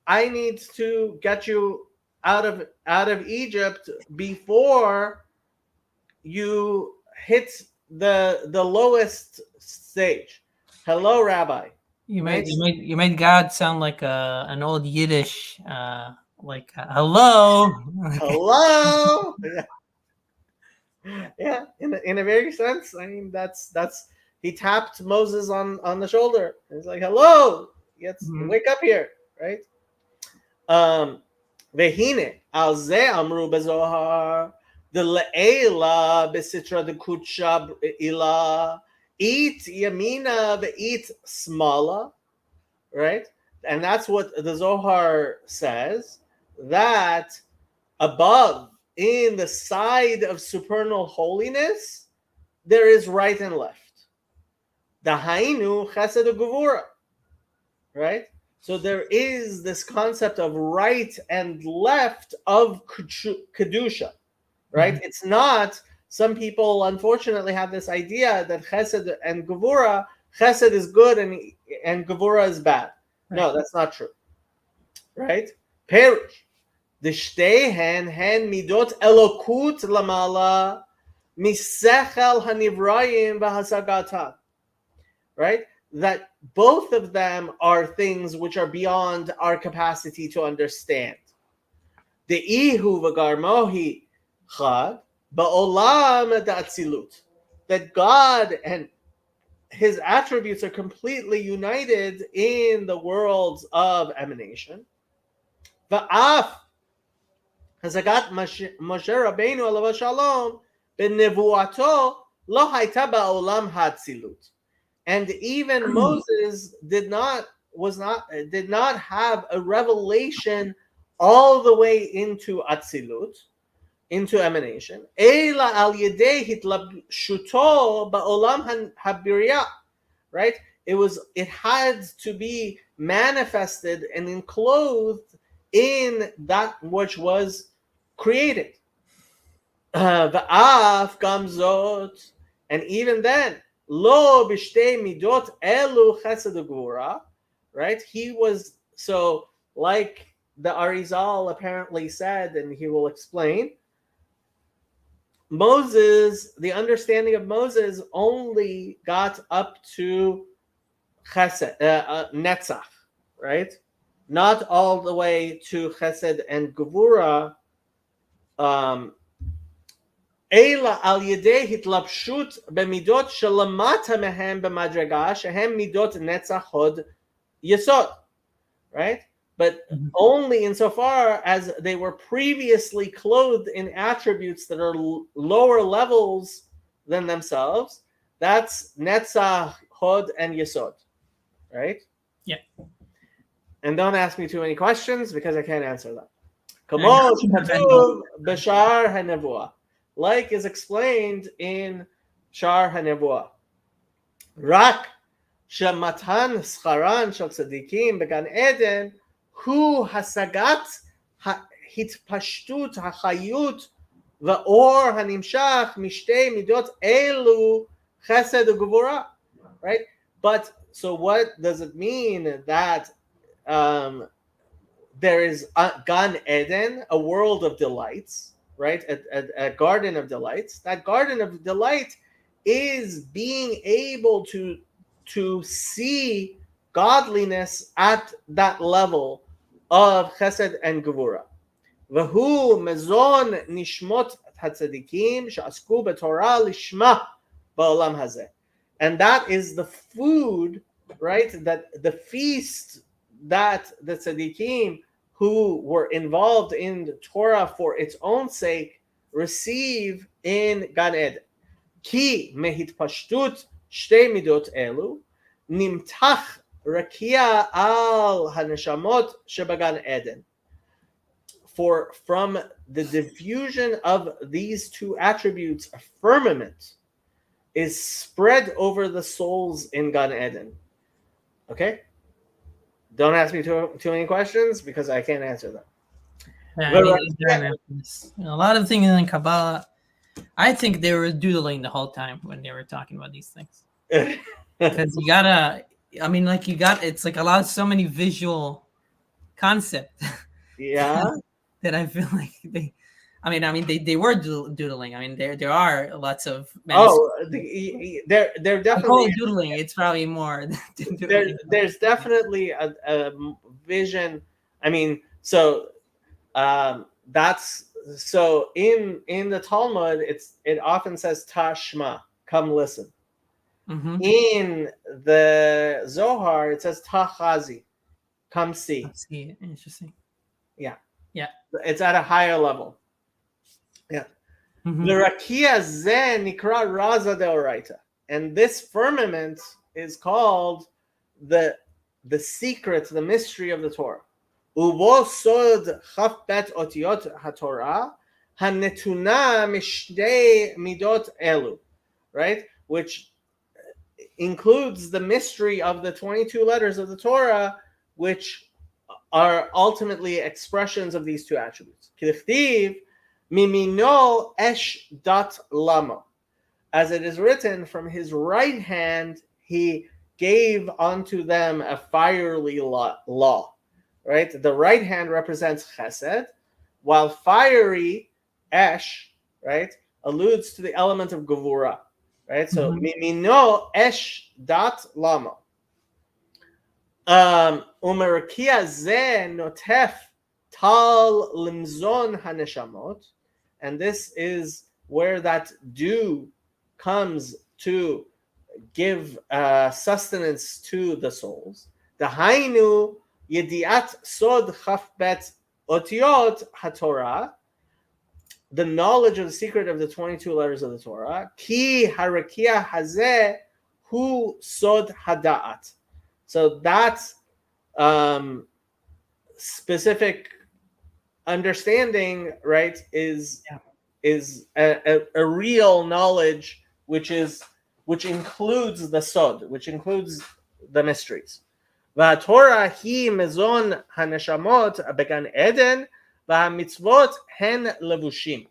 I need to get you out of Egypt before you hit the lowest stage. Hello, Rabbi. You made God sound like an old Yiddish, like hello. Hello. Yeah, in a very sense. I mean, that's he tapped Moses on the shoulder. He's like, hello, wake up here, right? Vehine al ze amru bezohar the le'ela besitra de kutsha ila eat yamina ve'eat smala, right? And that's what the Zohar says, that above, in the side of supernal holiness, there is right and left. Dahainu chesed ugevura, right? So there is this concept of right and left of kedusha, right? Mm-hmm. It's not. Some people, unfortunately, have this idea that chesed and gevura, chesed is good and gevura is bad. No, that's not true. Right? Perish. Dishteen hen midot elokut lamala misechel hanivrayim v'hasagata. Right? That both of them are things which are beyond our capacity to understand. De'ihu v'garmohi chad ba'olam da'atzilut. That God and his attributes are completely united in the worlds of emanation. Va'af hazagat Moshe Rabbeinu alav shalom b'nevuato lo hayta ba'olam hatzilut. And even Moses did not have a revelation all the way into Atzilut, into emanation. Ela al yedei hitlabshuto ba'olam habirya, right? It had to be manifested and enclosed in that which was created. Va'af gamzot, and even then, lo b'shtei midot elu chesed ugvura, right? He was, so like the Arizal apparently said, and he will explain, Moses, the understanding of Moses only got up to chesed, netzach, right? Not all the way to chesed and gvura. Ela al yedei hitlapshut b'midot shelamata mehem b'madrega shehem midot netzach hod yesod, right? But only insofar as they were previously clothed in attributes that are lower levels than themselves. That's netzach, hod, and yesod, right? Yeah. And don't ask me too many questions because I can't answer them. Kamosh katuv b'shar hanevua, like is explained in Shar Hanevua. Rak shematan scharan shel tzadikim began Eden hu hasagat hitpashtut hachayut va'or hanimshach mishtei midot elu chesed ugvura, right? But so what does it mean that there is Gan Eden, a world of delights, right? A garden of delights. That garden of delight is being able to see godliness at that level of chesed and gevura. V'hu mezon nishmot hatzadikim she'asku b'Torah lishma ba'olam hazeh. And that is the food, right? That the feast that the tzadikim who were involved in the Torah for its own sake receive in Gan Eden. Ki mehitpashtut shtei midot elu nimtach rakia al haneshamot shebagan Eden. For from the diffusion of these two attributes, a firmament is spread over the souls in Gan Eden. Okay? Don't ask me too many questions because I can't answer them. Yeah, a lot of things in Kabbalah, I think they were doodling the whole time when they were talking about these things. Because you gotta, I mean, like it's like so many visual concepts. Yeah. that I feel like they were doodling. I mean, there are lots of. They're definitely doodling. It's probably more. There's definitely a vision. I mean, so that's so in the Talmud, it often says Tashma, come listen. Mm-hmm. In the Zohar, it says Tachazi, come see. See, interesting. Yeah. Yeah. It's at a higher level. Yeah. The Rakia Zen Nikra Raza Deoraita. And this firmament is called the secret, the mystery of the Torah. Uvo Sod Chafbet Otiot HaTorah Hanetuna Mishdei Midot Elu. Right? Which includes the mystery of the 22 letters of the Torah, which are ultimately expressions of these two attributes. K'dichtiv mimino esh dat lamo, as it is written, from his right hand he gave unto them a fiery law, right? The right hand represents chesed, while fiery, esh, right, alludes to the element of gevura, right? So, mimino esh dat lama. Umerakia ze notef tal limzon haneshamot, and this is where that dew comes to give sustenance to the souls. Dahainu yediat sod chafbet otiot haTorah, the knowledge of the secret of the 22 letters of the Torah. Ki harakia hazeh hu sod hadaat. So that's specific understanding, right, is a real knowledge which includes the sod, which includes the mysteries. והתורה היא מזון הנשמות בגן עדן והמצוות הן levushim.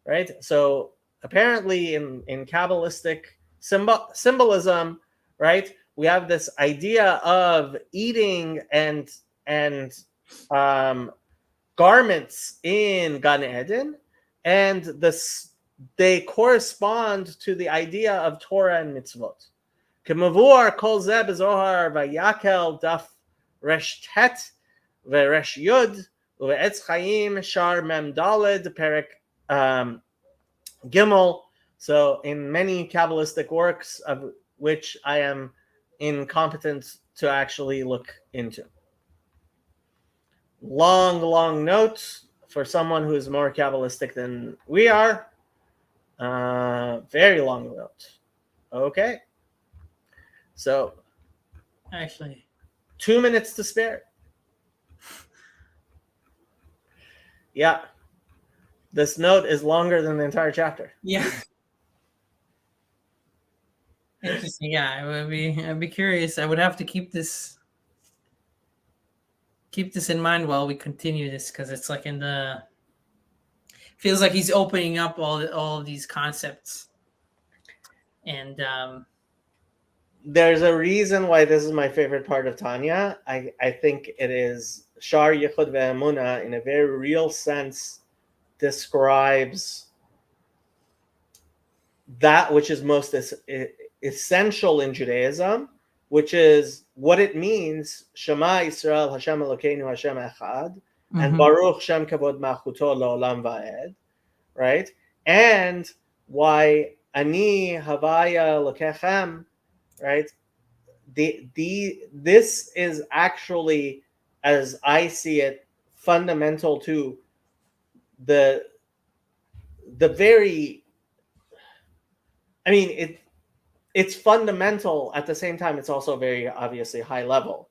Right? So apparently in Kabbalistic symbolism, right, we have this idea of eating and garments in Gan Eden, and they correspond to the idea of Torah and mitzvot. Kemavur kol zeh b'zohar vayakel daf resh tet veresh yud uve'etz chaim shar mem daled perek gimel. So in many Kabbalistic works, of which I am incompetent to actually look into. Long note for someone who is more Kabbalistic than we are. Very long note. Okay. So, actually, 2 minutes to spare. Yeah. This note is longer than the entire chapter. Yeah. Interesting. Yeah, I'd be curious. I would have to keep this in mind while we continue this, because it's like feels like he's opening up all of these concepts, and there's a reason why this is my favorite part of Tanya. I think it is Shar Yichud Ve'emuna, in a very real sense, describes that which is most essential in Judaism, which is what it means, Shema Yisrael Hashem Elokeinu Hashem Echad, and Baruch Shem Kavod Malchuto La'olam Va'ed, right? And why Ani Havaya Lokechem, right? This is actually, as I see it, fundamental to the very, I mean, it's fundamental. At the same time, it's also very obviously high level.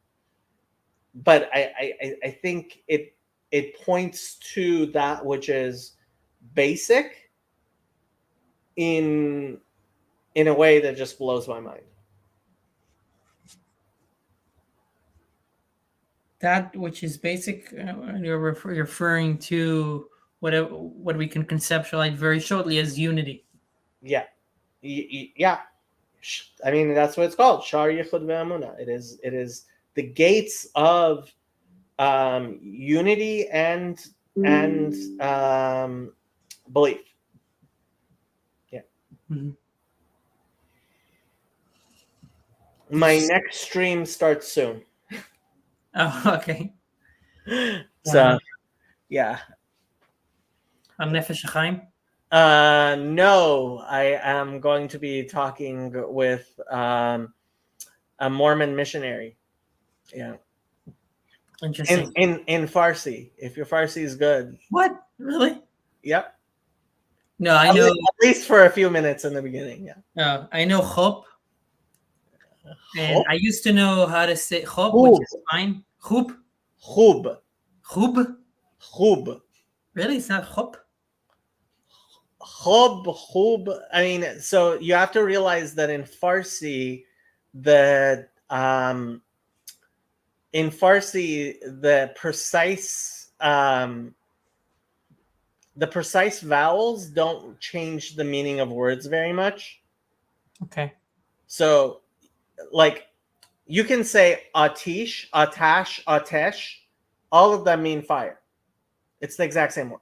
But I think it points to that which is basic in a way that just blows my mind. That which is basic, you're referring to what we can conceptualize very shortly as unity. Yeah. Yeah. I mean, that's what it's called. Shar Yichud Ve'amuna. It is the gates of unity and belief. Yeah. Mm-hmm. My next stream starts soon. Oh, okay. So, yeah. On Nefesh HaChaim? No, I am going to be talking with a Mormon missionary. Yeah. Interesting. In Farsi, if your Farsi is good. What? Really? Yep. No, I know. At least for a few minutes in the beginning, yeah. No, I know chop. And I used to know how to say chop, Chub. which is fine. Chub? Chub. Chub? Chub. Really? It's not chop? Chub. I mean, so you have to realize that in Farsi, the precise vowels don't change the meaning of words very much. Okay. So, like, You can say atish, atash, atesh. All of them mean fire. It's the exact same word.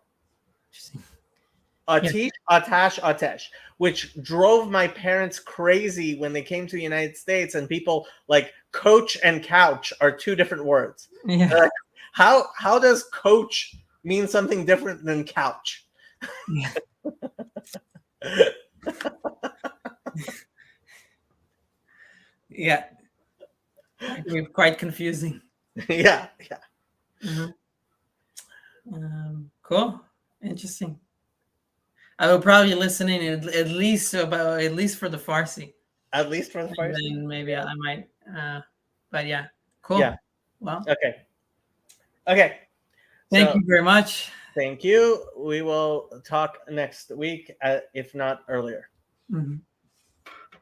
Atish, atash, atesh, which drove my parents crazy when they came to the United States, and people like coach and couch are two different words. Yeah. Like, how does coach mean something different than couch? Yeah. Yeah. I agree. Quite confusing. Yeah. Cool. Interesting. I will probably listen in at least for the Farsi. At least for the And Farsi. then maybe I might. But yeah, cool. Yeah. Well, Okay. thank So you very much. thank you. We will talk next week, if not earlier. Mhm.